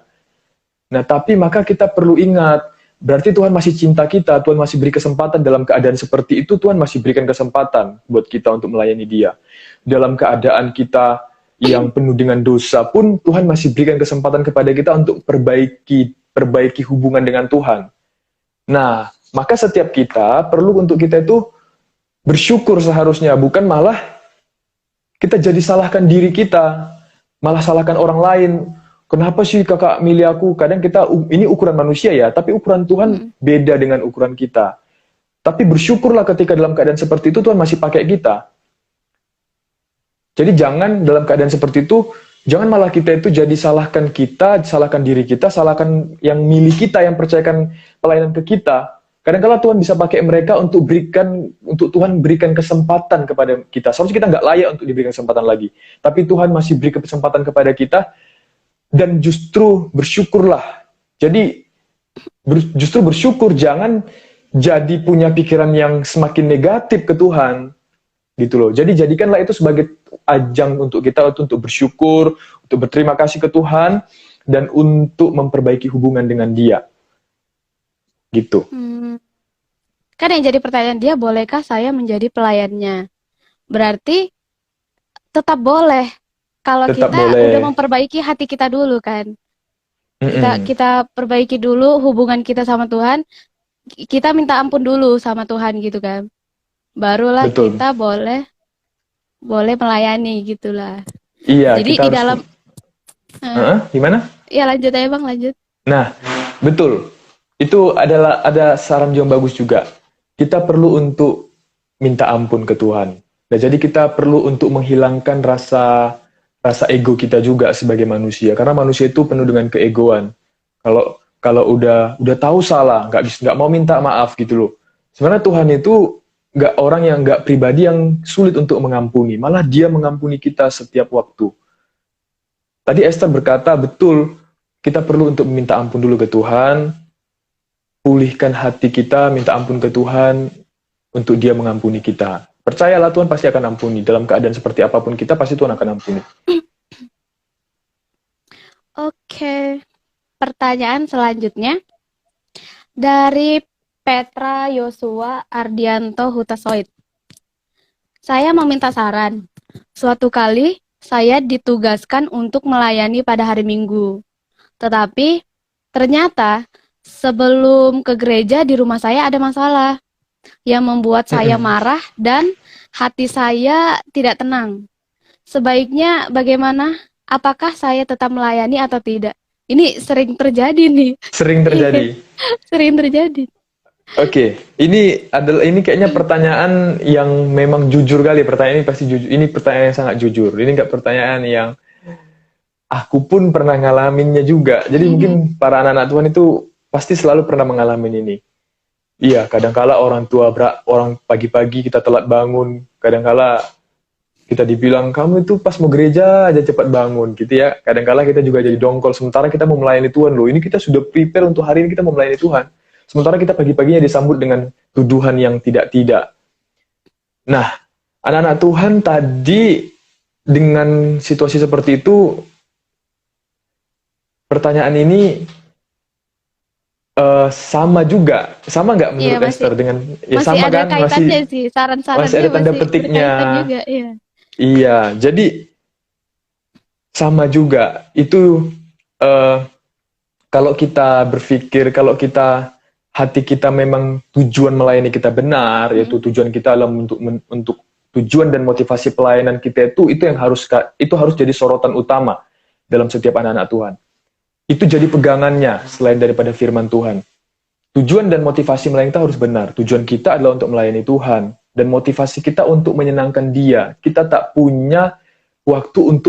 Nah, tapi maka kita perlu ingat, berarti Tuhan masih cinta kita, Tuhan masih beri kesempatan dalam keadaan seperti itu, Tuhan masih berikan kesempatan buat kita untuk melayani Dia. Dalam keadaan kita yang penuh dengan dosa pun, Tuhan masih berikan kesempatan kepada kita untuk perbaiki hubungan dengan Tuhan. Nah, maka setiap kita perlu untuk kita itu bersyukur seharusnya, bukan malah kita jadi salahkan diri kita, malah salahkan orang lain. Kenapa sih kakak milih aku? Kadang kita, ini ukuran manusia ya, tapi ukuran Tuhan beda dengan ukuran kita. Tapi bersyukurlah ketika dalam keadaan seperti itu Tuhan masih pakai kita. Jadi jangan dalam keadaan seperti itu, jangan malah kita itu jadi salahkan kita, salahkan diri kita, salahkan yang milih kita, yang percayakan pelayanan ke kita. Kadang-kala Tuhan bisa pakai mereka untuk Tuhan berikan kesempatan kepada kita. Seharusnya kita nggak layak untuk diberikan kesempatan lagi. Tapi Tuhan masih beri kesempatan kepada kita, dan justru bersyukurlah. Jadi justru bersyukur, jangan jadi punya pikiran yang semakin negatif ke Tuhan. Gitu loh. Jadi jadikanlah itu sebagai ajang untuk kita untuk bersyukur, untuk berterima kasih ke Tuhan, dan untuk memperbaiki hubungan dengan Dia. Gitu. Kan yang jadi pertanyaan dia, bolehkah saya menjadi pelayannya? Berarti tetap boleh kalau Tetap kita boleh. udah memperbaiki hati kita dulu kan. Kita perbaiki dulu hubungan kita sama Tuhan. Kita minta ampun dulu sama Tuhan gitu kan. Barulah Betul. kita boleh melayani gitulah. Iya, Jadi kita di harus. dalam gimana? Ya lanjut aja Bang, lanjut. Nah, betul. Itu ada saran yang bagus juga. Kita perlu untuk minta ampun ke Tuhan. Nah, jadi kita perlu untuk menghilangkan rasa ego kita juga sebagai manusia. Karena manusia itu penuh dengan keegoan. Kalau udah tahu salah, nggak mau minta maaf gitu loh. Sebenarnya Tuhan itu nggak pribadi yang sulit untuk mengampuni. Malah Dia mengampuni kita setiap waktu. Tadi Esther berkata, betul, kita perlu untuk meminta ampun dulu ke Tuhan, pulihkan hati kita, minta ampun ke Tuhan, untuk Dia mengampuni kita. Percayalah Tuhan pasti akan ampuni. Dalam keadaan seperti apapun kita, pasti Tuhan akan ampuni. Oke. Pertanyaan selanjutnya dari Petra Yosua Ardianto Hutasoid. Saya meminta saran. Suatu kali saya ditugaskan untuk melayani pada hari Minggu. Tetapi ternyata sebelum ke gereja di rumah saya ada masalah yang membuat saya marah dan hati saya tidak tenang. Sebaiknya bagaimana? Apakah saya tetap melayani atau tidak? Ini sering terjadi nih. Sering terjadi. Sering terjadi. Oke, ini kayaknya pertanyaan yang memang jujur kali. Pertanyaan ini pasti jujur. Ini pertanyaan yang sangat jujur. Ini nggak pertanyaan yang aku pun pernah ngalaminnya juga. Jadi mungkin para anak-anak Tuhan itu pasti selalu pernah mengalami ini. Iya, kadangkala orang pagi-pagi kita telat bangun, kadangkala kita dibilang, kamu itu pas mau gereja aja cepat bangun, gitu ya. Kadangkala kita juga jadi dongkol, sementara kita mau melayani Tuhan loh. Ini kita sudah prepare untuk hari ini kita mau melayani Tuhan. Sementara kita pagi-paginya disambut dengan tuduhan yang tidak-tidak. Nah, anak-anak Tuhan tadi dengan situasi seperti itu, pertanyaan ini sama nggak menurut Esther dengan masih sama ada kan kaitannya sih, saran-sarannya masih ada tanda petiknya juga, iya. Jadi sama juga. Itu kalau kita berpikir, kalau kita hati kita memang tujuan melayani kita benar, yaitu tujuan kita adalah untuk tujuan dan motivasi pelayanan kita itu yang harus jadi sorotan utama dalam setiap anak-anak Tuhan. Itu jadi pegangannya selain daripada firman Tuhan. Tujuan dan motivasi melayani kita harus benar. Tujuan kita adalah untuk melayani Tuhan dan motivasi kita untuk menyenangkan Dia. Kita tak punya waktu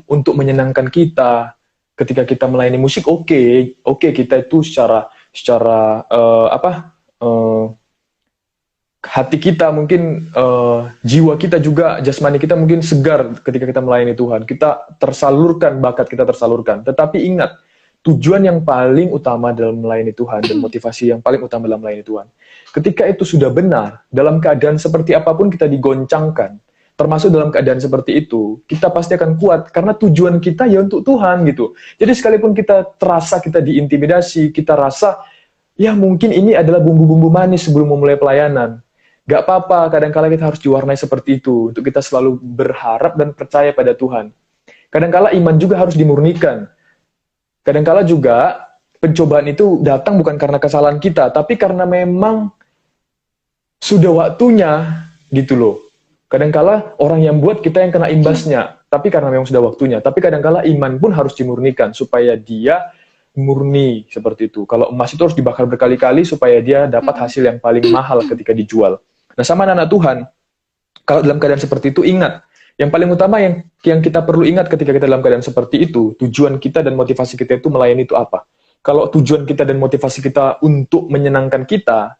untuk menyenangkan kita. Ketika kita melayani musik, oke, kita itu secara hati kita mungkin, jiwa kita juga, jasmani kita mungkin segar ketika kita melayani Tuhan. Kita tersalurkan, bakat kita tersalurkan. Tetapi ingat, tujuan yang paling utama dalam melayani Tuhan dan motivasi yang paling utama dalam melayani Tuhan, ketika itu sudah benar, dalam keadaan seperti apapun kita digoncangkan, termasuk dalam keadaan seperti itu, kita pasti akan kuat karena tujuan kita ya untuk Tuhan gitu. Jadi sekalipun kita terasa kita diintimidasi, kita rasa ya mungkin ini adalah bumbu-bumbu manis sebelum memulai pelayanan, gak apa-apa, kadang-kala kita harus diwarnai seperti itu untuk kita selalu berharap dan percaya pada Tuhan. Kadang-kala iman juga harus dimurnikan. Kadang-kala juga pencobaan itu datang bukan karena kesalahan kita, tapi karena memang sudah waktunya gitu loh. Kadang-kala orang yang buat kita yang kena imbasnya, tapi karena memang sudah waktunya. Tapi kadang-kala iman pun harus dimurnikan supaya dia murni seperti itu. Kalau emas itu harus dibakar berkali-kali supaya dia dapat hasil yang paling mahal ketika dijual. Nah, sama anak Tuhan, kalau dalam keadaan seperti itu ingat, yang paling utama yang kita perlu ingat ketika kita dalam keadaan seperti itu, tujuan kita dan motivasi kita itu melayani itu apa? Kalau tujuan kita dan motivasi kita untuk menyenangkan kita,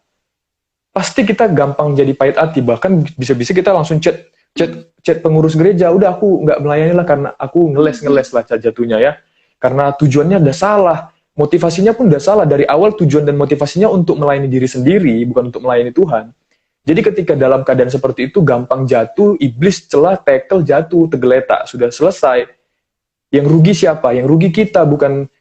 pasti kita gampang jadi pahit hati. Bahkan bisa-bisa kita langsung chat pengurus gereja, udah aku nggak melayani lah karena aku ngeles lah jatuhnya ya. Karena tujuannya udah salah, motivasinya pun udah salah. Dari awal tujuan dan motivasinya untuk melayani diri sendiri, bukan untuk melayani Tuhan. Jadi ketika dalam keadaan seperti itu gampang jatuh, iblis celah, tackle, jatuh, tergeletak, sudah selesai. Yang rugi siapa? Yang rugi kita, bukan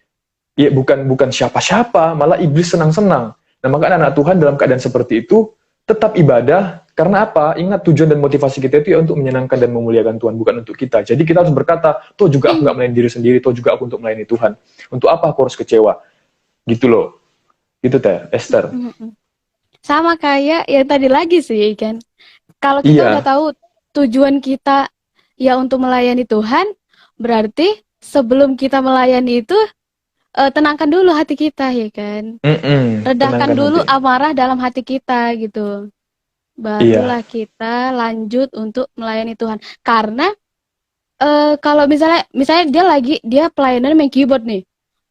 siapa-siapa, malah iblis senang-senang. Nah, maka anak Tuhan dalam keadaan seperti itu tetap ibadah, karena apa? Ingat tujuan dan motivasi kita itu ya untuk menyenangkan dan memuliakan Tuhan, bukan untuk kita. Jadi kita harus berkata, toh juga aku nggak melayani diri sendiri, toh juga aku untuk melayani Tuhan. Untuk apa aku harus kecewa? Gitu loh. Gitu teh, Esther. Sama kayak yang tadi lagi sih kan. Kalau kita udah tahu tujuan kita ya untuk melayani Tuhan, berarti sebelum kita melayani itu tenangkan dulu hati kita ya kan. Redahkan dulu amarah dalam hati kita gitu. Barulah kita lanjut untuk melayani Tuhan. Karena kalau misalnya dia pelayanan main keyboard nih.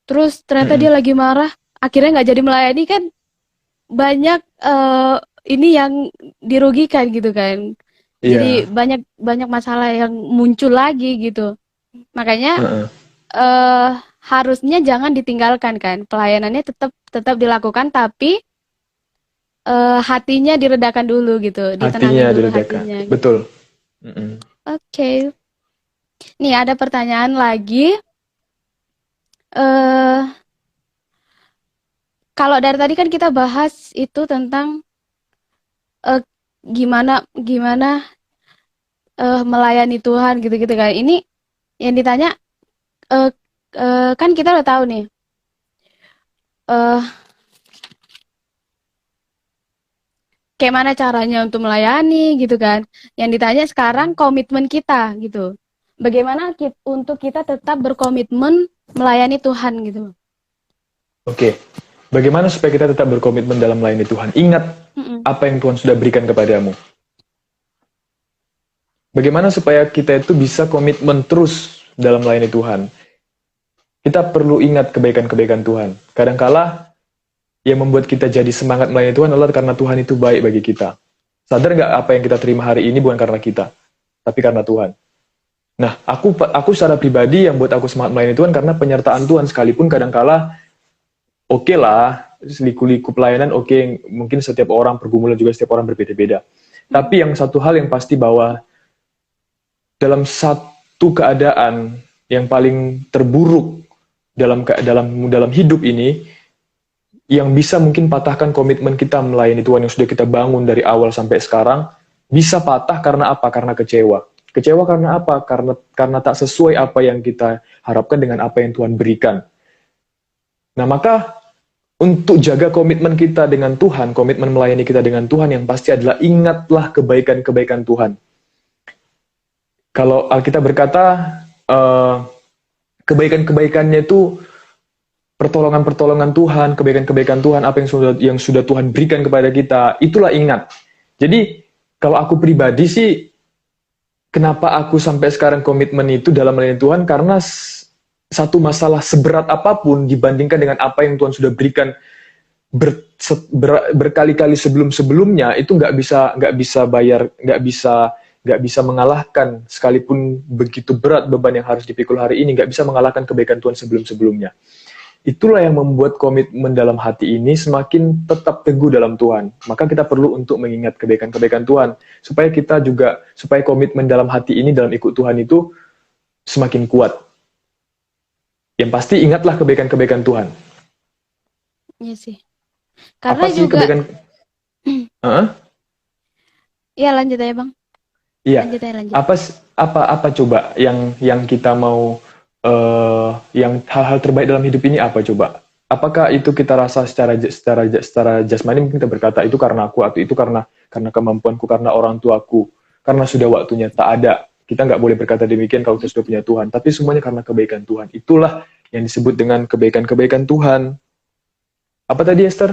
Terus ternyata dia lagi marah, akhirnya nggak jadi melayani kan, banyak ini yang dirugikan gitu kan. Jadi banyak masalah yang muncul lagi gitu. Makanya harusnya jangan ditinggalkan kan. Pelayanannya tetap dilakukan, tapi hatinya diredakan dulu gitu. Ditenangin dulu hatinya. Betul. Oke. Nih ada pertanyaan lagi. Kalau dari tadi kan kita bahas itu tentang gimana melayani Tuhan gitu-gitu kan. Ini yang ditanya kan kita udah tahu nih kayak mana caranya untuk melayani gitu kan. Yang ditanya sekarang komitmen kita gitu. Bagaimana untuk kita tetap berkomitmen melayani Tuhan gitu. Oke. Bagaimana supaya kita tetap berkomitmen dalam melayani Tuhan? Ingat apa yang Tuhan sudah berikan kepadamu. Bagaimana supaya kita itu bisa komitmen terus dalam melayani Tuhan? Kita perlu ingat kebaikan-kebaikan Tuhan. Kadangkala yang membuat kita jadi semangat melayani Tuhan adalah karena Tuhan itu baik bagi kita. Sadar nggak apa yang kita terima hari ini bukan karena kita, tapi karena Tuhan. Nah, aku secara pribadi yang buat aku semangat melayani Tuhan karena penyertaan Tuhan, sekalipun kadangkala oke lah, liku-liku pelayanan mungkin setiap orang pergumulan juga setiap orang berbeda-beda. Tapi yang satu hal yang pasti bahwa dalam satu keadaan yang paling terburuk dalam hidup ini, yang bisa mungkin patahkan komitmen kita melayani Tuhan yang sudah kita bangun dari awal sampai sekarang, bisa patah karena apa? Karena kecewa. Kecewa karena apa? Karena tak sesuai apa yang kita harapkan dengan apa yang Tuhan berikan. Nah, maka untuk jaga komitmen kita dengan Tuhan, komitmen melayani kita dengan Tuhan, yang pasti adalah ingatlah kebaikan-kebaikan Tuhan. Kalau Alkitab berkata, kebaikan-kebaikannya itu pertolongan-pertolongan Tuhan, kebaikan-kebaikan Tuhan, apa yang sudah Tuhan berikan kepada kita, itulah ingat. Jadi, kalau aku pribadi sih, kenapa aku sampai sekarang komitmen itu dalam melayani Tuhan, karena satu masalah seberat apapun dibandingkan dengan apa yang Tuhan sudah berikan berkali-kali sebelum-sebelumnya, itu nggak bisa mengalahkan, sekalipun begitu berat beban yang harus dipikul hari ini, nggak bisa mengalahkan kebaikan Tuhan sebelum-sebelumnya. Itulah yang membuat komitmen dalam hati ini semakin tetap teguh dalam Tuhan. Maka kita perlu untuk mengingat kebaikan-kebaikan Tuhan, supaya komitmen dalam hati ini, dalam ikut Tuhan itu semakin kuat. Yang pasti ingatlah kebaikan-kebaikan Tuhan. Iya sih. Karena Apa sih juga kebaikan? ya lanjut aja Bang. Iya. Lanjut. Apa coba yang kita mau, yang hal-hal terbaik dalam hidup ini apa coba? Apakah itu kita rasa secara jasmani, mungkin kita berkata itu karena aku, atau itu karena kemampuanku, karena orang tuaku, karena sudah waktunya? Tak ada. Kita nggak boleh berkata demikian kalau kita sudah punya Tuhan. Tapi semuanya karena kebaikan Tuhan. Itulah yang disebut dengan kebaikan-kebaikan Tuhan. Apa tadi, Esther?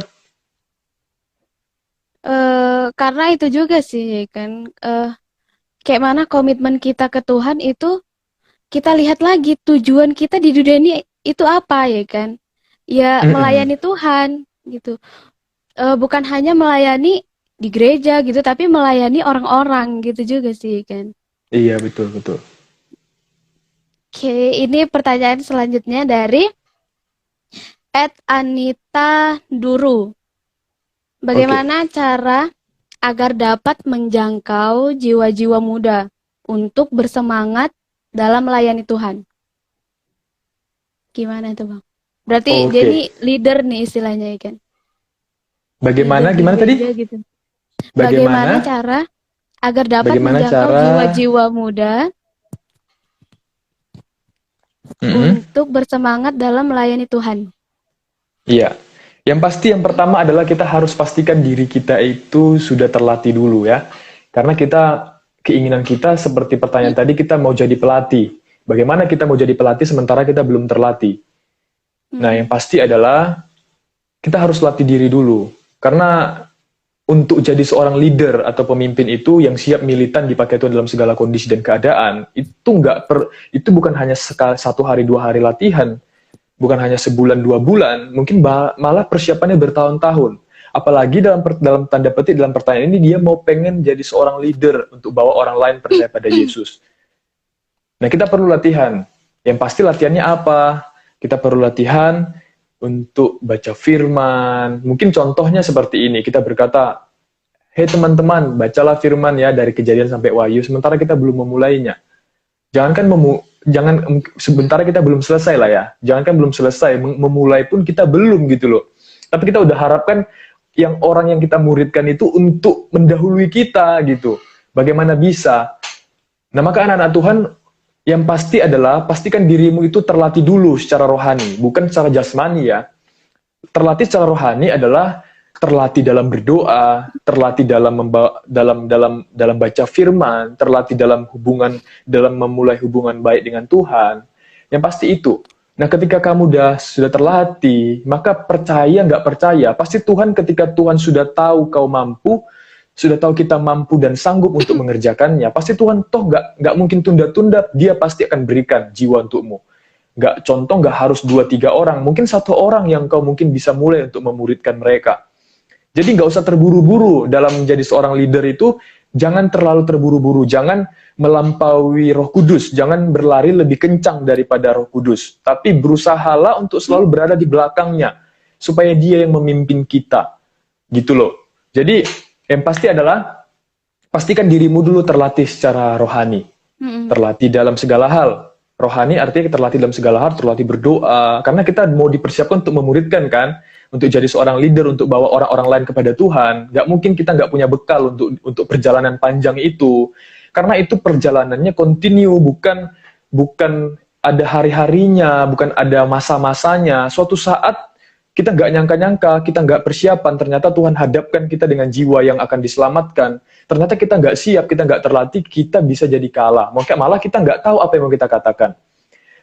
Karena itu juga sih kan, kayak mana komitmen kita ke Tuhan itu, kita lihat lagi tujuan kita di dunia ini itu apa ya kan? Ya melayani Tuhan gitu. Bukan hanya melayani di gereja gitu, tapi melayani orang-orang gitu juga sih kan. Iya, betul. Oke, ini pertanyaan selanjutnya dari @Anita Duru. Bagaimana cara agar dapat menjangkau jiwa-jiwa muda untuk bersemangat dalam melayani Tuhan? Gimana itu Bang? Berarti jadi leader nih istilahnya ya kan? Gimana tadi? Gitu. Bagaimana cara agar dapat menjangkau jiwa-jiwa muda untuk bersemangat dalam melayani Tuhan? Iya. Yang pasti yang pertama adalah kita harus pastikan diri kita itu sudah terlatih dulu ya. Karena keinginan kita seperti pertanyaan tadi, kita mau jadi pelatih. Bagaimana kita mau jadi pelatih sementara kita belum terlatih? Nah, yang pasti adalah kita harus latih diri dulu. Karena untuk jadi seorang leader atau pemimpin itu yang siap militan dipakai Tuhan dalam segala kondisi dan keadaan, itu bukan hanya satu hari, 2 hari latihan, bukan hanya sebulan, 2 bulan, mungkin malah persiapannya bertahun-tahun. Apalagi dalam tanda petik dalam pertanyaan ini, dia mau pengen jadi seorang leader untuk bawa orang lain percaya pada Yesus. Nah, kita perlu latihan. Yang pasti latihannya apa? Kita perlu latihan untuk baca firman. Mungkin contohnya seperti ini, kita berkata, hei teman-teman, bacalah firman ya dari Kejadian sampai Wahyu, sementara kita belum memulainya. Sementara kita belum selesai lah ya. Jangankan belum selesai, memulai pun kita belum gitu loh. Tapi kita udah harapkan yang orang yang kita muridkan itu untuk mendahului kita gitu. Bagaimana bisa? Nah, maka anak-anak Tuhan, yang pasti adalah pastikan dirimu itu terlatih dulu secara rohani, bukan secara jasmani ya. Terlatih secara rohani adalah terlatih dalam berdoa, terlatih dalam baca firman, terlatih dalam memulai hubungan baik dengan Tuhan. Yang pasti itu. Nah, ketika kamu sudah terlatih, maka percaya nggak percaya, pasti Tuhan, ketika Tuhan sudah tahu kau mampu, sudah tahu kita mampu dan sanggup untuk mengerjakannya, pasti Tuhan nggak mungkin tunda-tunda, dia pasti akan berikan jiwa untukmu. Nggak harus 2-3 orang, mungkin 1 orang yang kau mungkin bisa mulai untuk memuridkan mereka. Jadi nggak usah terburu-buru dalam menjadi seorang leader itu, jangan terlalu terburu-buru, jangan melampaui Roh Kudus, jangan berlari lebih kencang daripada Roh Kudus, tapi berusahalah untuk selalu berada di belakangnya, supaya dia yang memimpin kita, gitu loh. Jadi yang pasti adalah pastikan dirimu dulu terlatih secara rohani, terlatih dalam segala hal. Rohani artinya terlatih dalam segala hal, terlatih berdoa, karena kita mau dipersiapkan untuk memuridkan kan, untuk jadi seorang leader, untuk bawa orang-orang lain kepada Tuhan. Gak mungkin kita nggak punya bekal untuk perjalanan panjang itu. Karena itu perjalanannya kontinu, bukan ada hari-harinya, bukan ada masa-masanya. Suatu saat kita nggak nyangka-nyangka, kita nggak persiapan, ternyata Tuhan hadapkan kita dengan jiwa yang akan diselamatkan. Ternyata kita nggak siap, kita nggak terlatih, kita bisa jadi kalah. Malah kita nggak tahu apa yang mau kita katakan.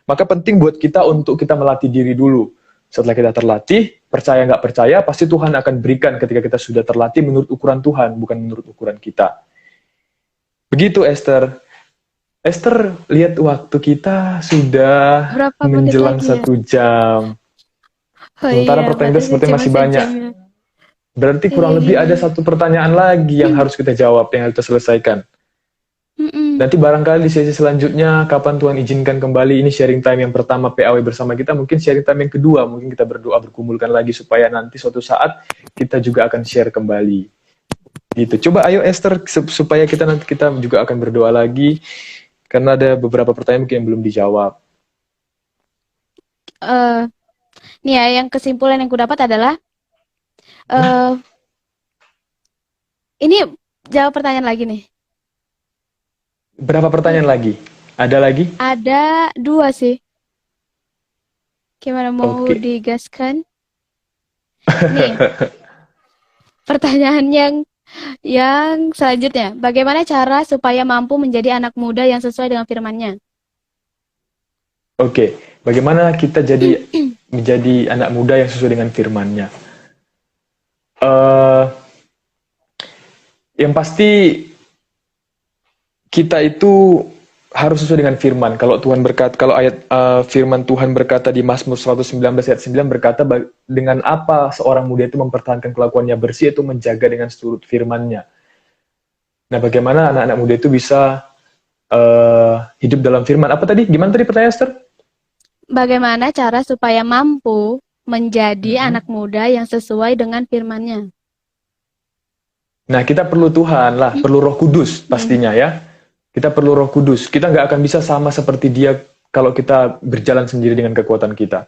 Maka penting buat kita untuk kita melatih diri dulu. Setelah kita terlatih, percaya nggak percaya, pasti Tuhan akan berikan ketika kita sudah terlatih menurut ukuran Tuhan, bukan menurut ukuran kita. Begitu, Esther. Esther, lihat waktu kita sudah Berapa menit menjelang lagi ya? 1 jam. Oh Sementara iya, pertanyaan kita baru seperti cuma masih banyak. sejam ya. Berarti kurang Iya, lebih iya, ada iya. 1 pertanyaan lagi yang harus kita jawab, yang harus kita selesaikan. Mm-mm. Nanti barangkali di sesi selanjutnya, kapan Tuhan izinkan kembali, ini sharing time yang pertama PAW bersama kita, mungkin sharing time yang kedua, mungkin kita berdoa berkumpulkan lagi supaya nanti suatu saat kita juga akan share kembali. Gitu. Coba ayo Esther, supaya nanti kita juga akan berdoa lagi, karena ada beberapa pertanyaan mungkin yang belum dijawab. Eh, nih ya, yang kesimpulan yang kudapat adalah eh ini jawab pertanyaan lagi nih. Berapa pertanyaan lagi? Ada lagi? Ada 2 sih. Gimana mau Oke. digaskan? Nih, pertanyaan yang selanjutnya. Bagaimana cara supaya mampu menjadi anak muda yang sesuai dengan firman-Nya? Oke. Bagaimana kita menjadi anak muda yang sesuai dengan firman-Nya? Yang pasti kita itu harus sesuai dengan firman. Kalau Tuhan berkata, kalau ayat firman Tuhan berkata di Mazmur 119 ayat 9 berkata, dengan apa seorang muda itu mempertahankan kelakuannya bersih, itu menjaga dengan seluruh firman-Nya. Nah, bagaimana anak-anak muda itu bisa hidup dalam firman? Apa tadi? Gimana tadi pertanyaan, Esther? Bagaimana cara supaya mampu menjadi anak muda yang sesuai dengan firman-Nya? Nah, kita perlu Tuhan lah, perlu Roh Kudus pastinya ya. Kita perlu Roh Kudus. Kita nggak akan bisa sama seperti Dia kalau kita berjalan sendiri dengan kekuatan kita.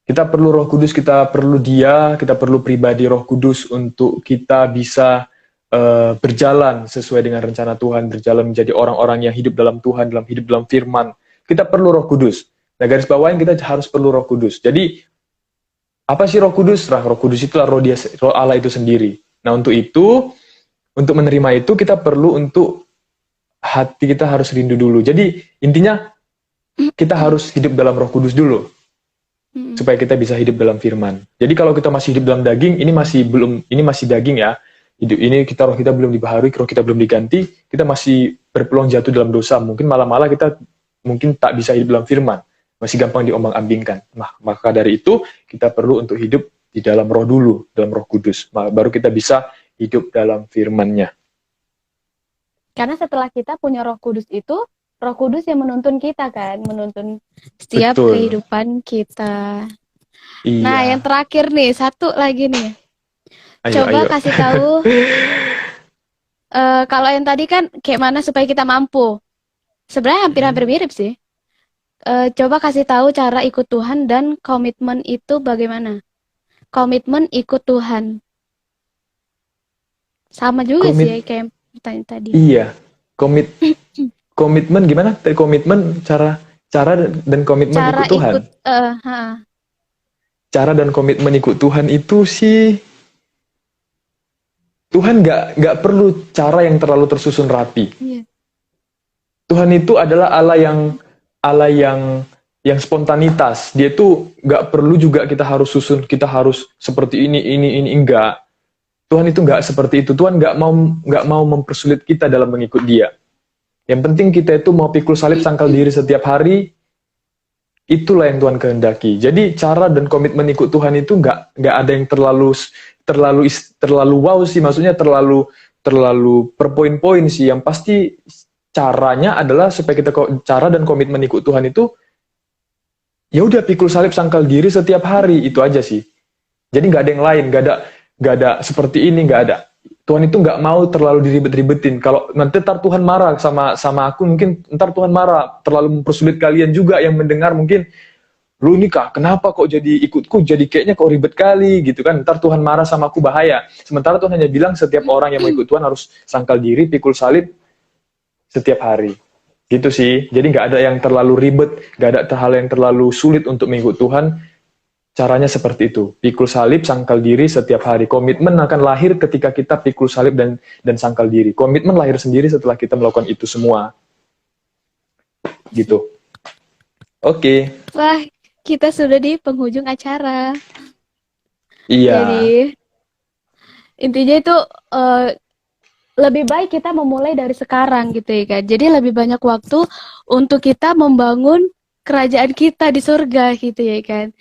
Kita perlu Roh Kudus, kita perlu Dia, kita perlu pribadi Roh Kudus untuk kita bisa berjalan sesuai dengan rencana Tuhan, berjalan menjadi orang-orang yang hidup dalam Tuhan, hidup dalam firman. Kita perlu Roh Kudus. Nah, garis bawahin kita harus perlu Roh Kudus. Jadi, apa sih Roh Kudus? Roh Kudus itulah roh Allah itu sendiri. Nah, untuk menerima itu, kita perlu untuk hati kita harus rindu dulu. Jadi intinya kita harus hidup dalam Roh Kudus dulu supaya kita bisa hidup dalam firman. Jadi kalau kita masih hidup dalam daging, ini masih daging ya. Hidup ini roh kita belum dibaharui, roh kita belum diganti, kita masih berpeluang jatuh dalam dosa. Mungkin malah kita mungkin tak bisa hidup dalam firman. Masih gampang diombang-ambingkan. Nah, maka dari itu kita perlu untuk hidup di dalam roh dulu, dalam Roh Kudus. Baru kita bisa hidup dalam firman-Nya. Karena setelah kita punya Roh Kudus itu, Roh Kudus yang menuntun kita kan, menuntun setiap kehidupan kita. Iya. Nah, yang terakhir nih, satu lagi nih. Coba kasih tahu. Kalau yang tadi kan kayak mana supaya kita mampu. Sebenarnya hampir-hampir mirip sih. Coba kasih tahu cara ikut Tuhan dan komitmen itu bagaimana? Komitmen ikut Tuhan. Sama juga sih kayak pertanyaan tadi. Iya, komitmen gimana? Komitmen cara dan komitmen ikut Tuhan. Cara dan komitmen ikut Tuhan itu sih Tuhan nggak perlu cara yang terlalu tersusun rapi. Iya. Tuhan itu adalah Allah yang spontanitas. Dia tuh nggak perlu juga kita harus susun, kita harus seperti ini enggak. Tuhan itu nggak seperti itu. Tuhan nggak mau mempersulit kita dalam mengikut Dia. Yang penting kita itu mau pikul salib sangkal diri setiap hari. Itulah yang Tuhan kehendaki. Jadi cara dan komitmen ikut Tuhan itu nggak ada yang terlalu wow sih. Maksudnya terlalu per poin-poin sih. Yang pasti caranya adalah supaya kita cara dan komitmen ikut Tuhan itu ya udah pikul salib sangkal diri setiap hari, itu aja sih. Jadi nggak ada yang lain, nggak ada seperti ini, nggak ada. Tuhan itu nggak mau terlalu diribet-ribetin. Kalau nanti ntar Tuhan marah sama aku, mungkin ntar Tuhan marah, terlalu mempersulit kalian juga yang mendengar mungkin, lu ini kak, kenapa kok jadi ikutku, jadi kayaknya kok ribet kali gitu kan, ntar Tuhan marah sama aku, bahaya. Sementara Tuhan hanya bilang setiap orang yang mau ikut Tuhan harus sangkal diri, pikul salib, setiap hari. Gitu sih. Jadi nggak ada yang terlalu ribet, nggak ada hal yang terlalu sulit untuk mengikut Tuhan. Caranya seperti itu. Pikul salib, sangkal diri setiap hari. Komitmen akan lahir ketika kita pikul salib dan sangkal diri. Komitmen lahir sendiri setelah kita melakukan itu semua. Gitu. Oke. Wah, kita sudah di penghujung acara. Iya. Jadi intinya itu lebih baik kita memulai dari sekarang gitu ya kan. Jadi lebih banyak waktu untuk kita membangun kerajaan kita di surga gitu ya kan.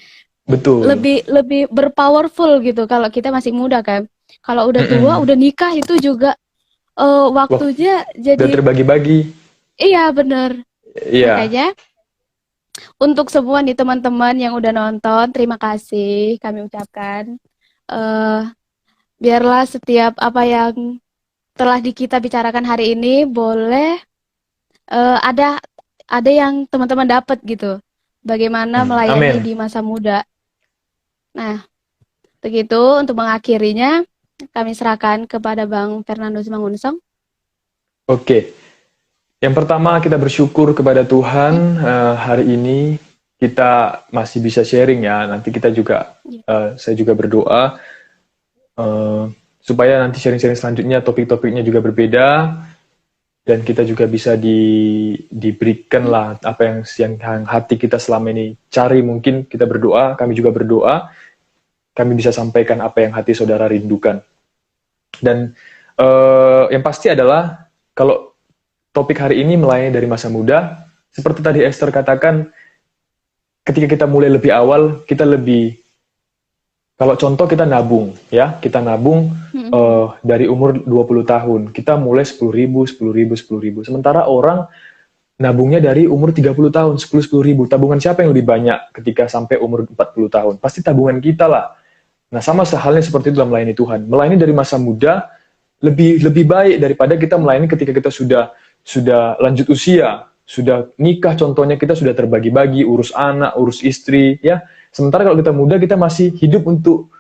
Betul. Lebih berpowerful gitu kalau kita masih muda kan. Kalau udah tua, udah nikah itu juga waktunya jadi udah terbagi-bagi. Iya, bener. Iya. Makanya untuk semua nih teman-teman yang udah nonton, terima kasih kami ucapkan. Biarlah setiap apa yang telah kita bicarakan hari ini boleh ada yang teman-teman dapat gitu. Bagaimana melayani di masa muda. Nah, begitu untuk mengakhirinya kami serahkan kepada Bang Fernando Simangunsong. Oke. Yang pertama kita bersyukur kepada Tuhan hari ini kita masih bisa sharing ya. Nanti kita juga saya juga berdoa supaya nanti sharing-sharing selanjutnya topik-topiknya juga berbeda dan kita juga bisa diberikan lah apa yang hati kita selama ini cari. Mungkin kita berdoa, kami juga berdoa, kami bisa sampaikan apa yang hati saudara rindukan. Dan yang pasti adalah kalau topik hari ini melayani dari masa muda, seperti tadi Esther katakan, ketika kita mulai lebih awal, kita lebih, kalau contoh kita nabung, ya, kita nabung dari umur 20 tahun, kita mulai 10.000, 10.000, 10.000. Sementara orang nabungnya dari umur 30 tahun, 10.000. Tabungan siapa yang lebih banyak ketika sampai umur 40 tahun? Pasti tabungan kita lah. Nah, sama halnya seperti itu dalam melayani Tuhan. Melayani dari masa muda lebih baik daripada kita melayani ketika kita sudah lanjut usia, sudah nikah, contohnya kita sudah terbagi-bagi, urus anak, urus istri, ya. Sementara kalau kita muda, kita masih hidup untuk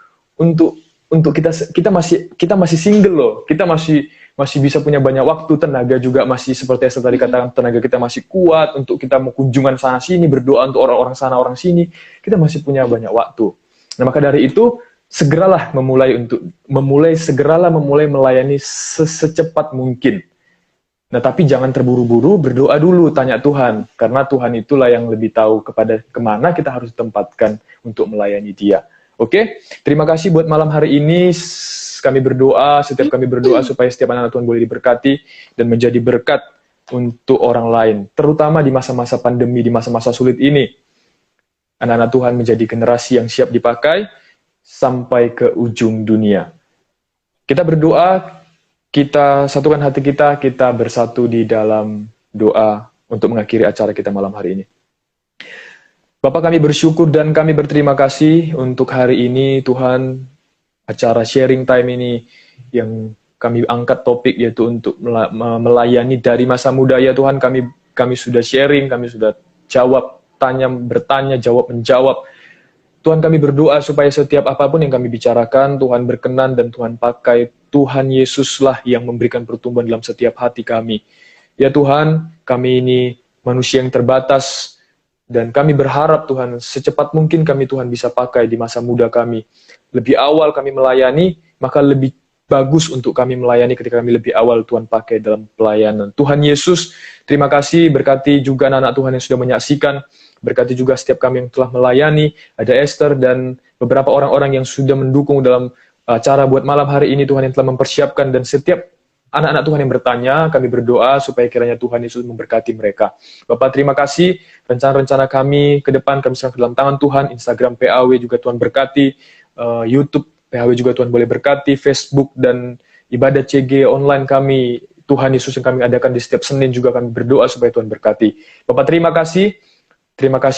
kita masih single loh, kita masih bisa punya banyak waktu, tenaga juga masih seperti yang tadi katakan, tenaga kita masih kuat untuk kita mau kunjungan sana sini, berdoa untuk orang-orang sana orang sini, kita masih punya banyak waktu. Nah, maka dari itu segeralah memulai melayani secepat mungkin. Nah, tapi jangan terburu-buru, berdoa dulu, tanya Tuhan. Karena Tuhan itulah yang lebih tahu kemana kita harus tempatkan untuk melayani Dia. Oke? Terima kasih buat malam hari ini. Kami berdoa, setiap kami berdoa supaya setiap anak-anak Tuhan boleh diberkati dan menjadi berkat untuk orang lain. Terutama di masa-masa pandemi, di masa-masa sulit ini. Anak-anak Tuhan menjadi generasi yang siap dipakai sampai ke ujung dunia. Kita berdoa, kita satukan hati kita bersatu di dalam doa untuk mengakhiri acara kita malam hari ini. Bapak, kami bersyukur dan kami berterima kasih untuk hari ini, Tuhan, acara sharing time ini yang kami angkat topik yaitu untuk melayani dari masa muda. Ya Tuhan, kami sudah sharing, kami sudah bertanya, jawab, menjawab. Tuhan, kami berdoa supaya setiap apapun yang kami bicarakan, Tuhan berkenan dan Tuhan pakai. Tuhan Yesuslah yang memberikan pertumbuhan dalam setiap hati kami. Ya Tuhan, kami ini manusia yang terbatas, dan kami berharap Tuhan, secepat mungkin kami Tuhan bisa pakai di masa muda kami. Lebih awal kami melayani, maka lebih bagus untuk kami melayani ketika kami lebih awal Tuhan pakai dalam pelayanan. Tuhan Yesus, terima kasih, berkati juga anak-anak Tuhan yang sudah menyaksikan, berkati juga setiap kami yang telah melayani, ada Esther dan beberapa orang-orang yang sudah mendukung dalam acara buat malam hari ini, Tuhan yang telah mempersiapkan, dan setiap anak-anak Tuhan yang bertanya, kami berdoa supaya kiranya Tuhan Yesus memberkati mereka. Bapak, terima kasih, rencana-rencana kami ke depan kami serahkan ke dalam tangan Tuhan. Instagram PAW juga Tuhan berkati, YouTube PAW juga Tuhan boleh berkati, Facebook dan ibadah CG online kami, Tuhan Yesus yang kami adakan di setiap Senin juga kami berdoa supaya Tuhan berkati. Bapak, terima kasih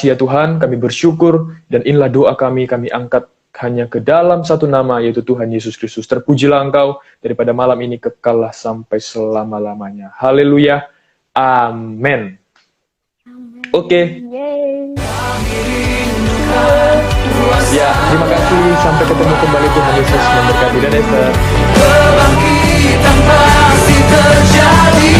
ya Tuhan, kami bersyukur, dan inilah doa kami angkat hanya ke dalam satu nama, yaitu Tuhan Yesus Kristus. Terpujilah Engkau daripada malam ini kekallah sampai selama-lamanya. Haleluya. Amin. Oke. Ya, terima kasih. Sampai ketemu kembali. Tuhan Yesus memberkati dan Esther. terjadi.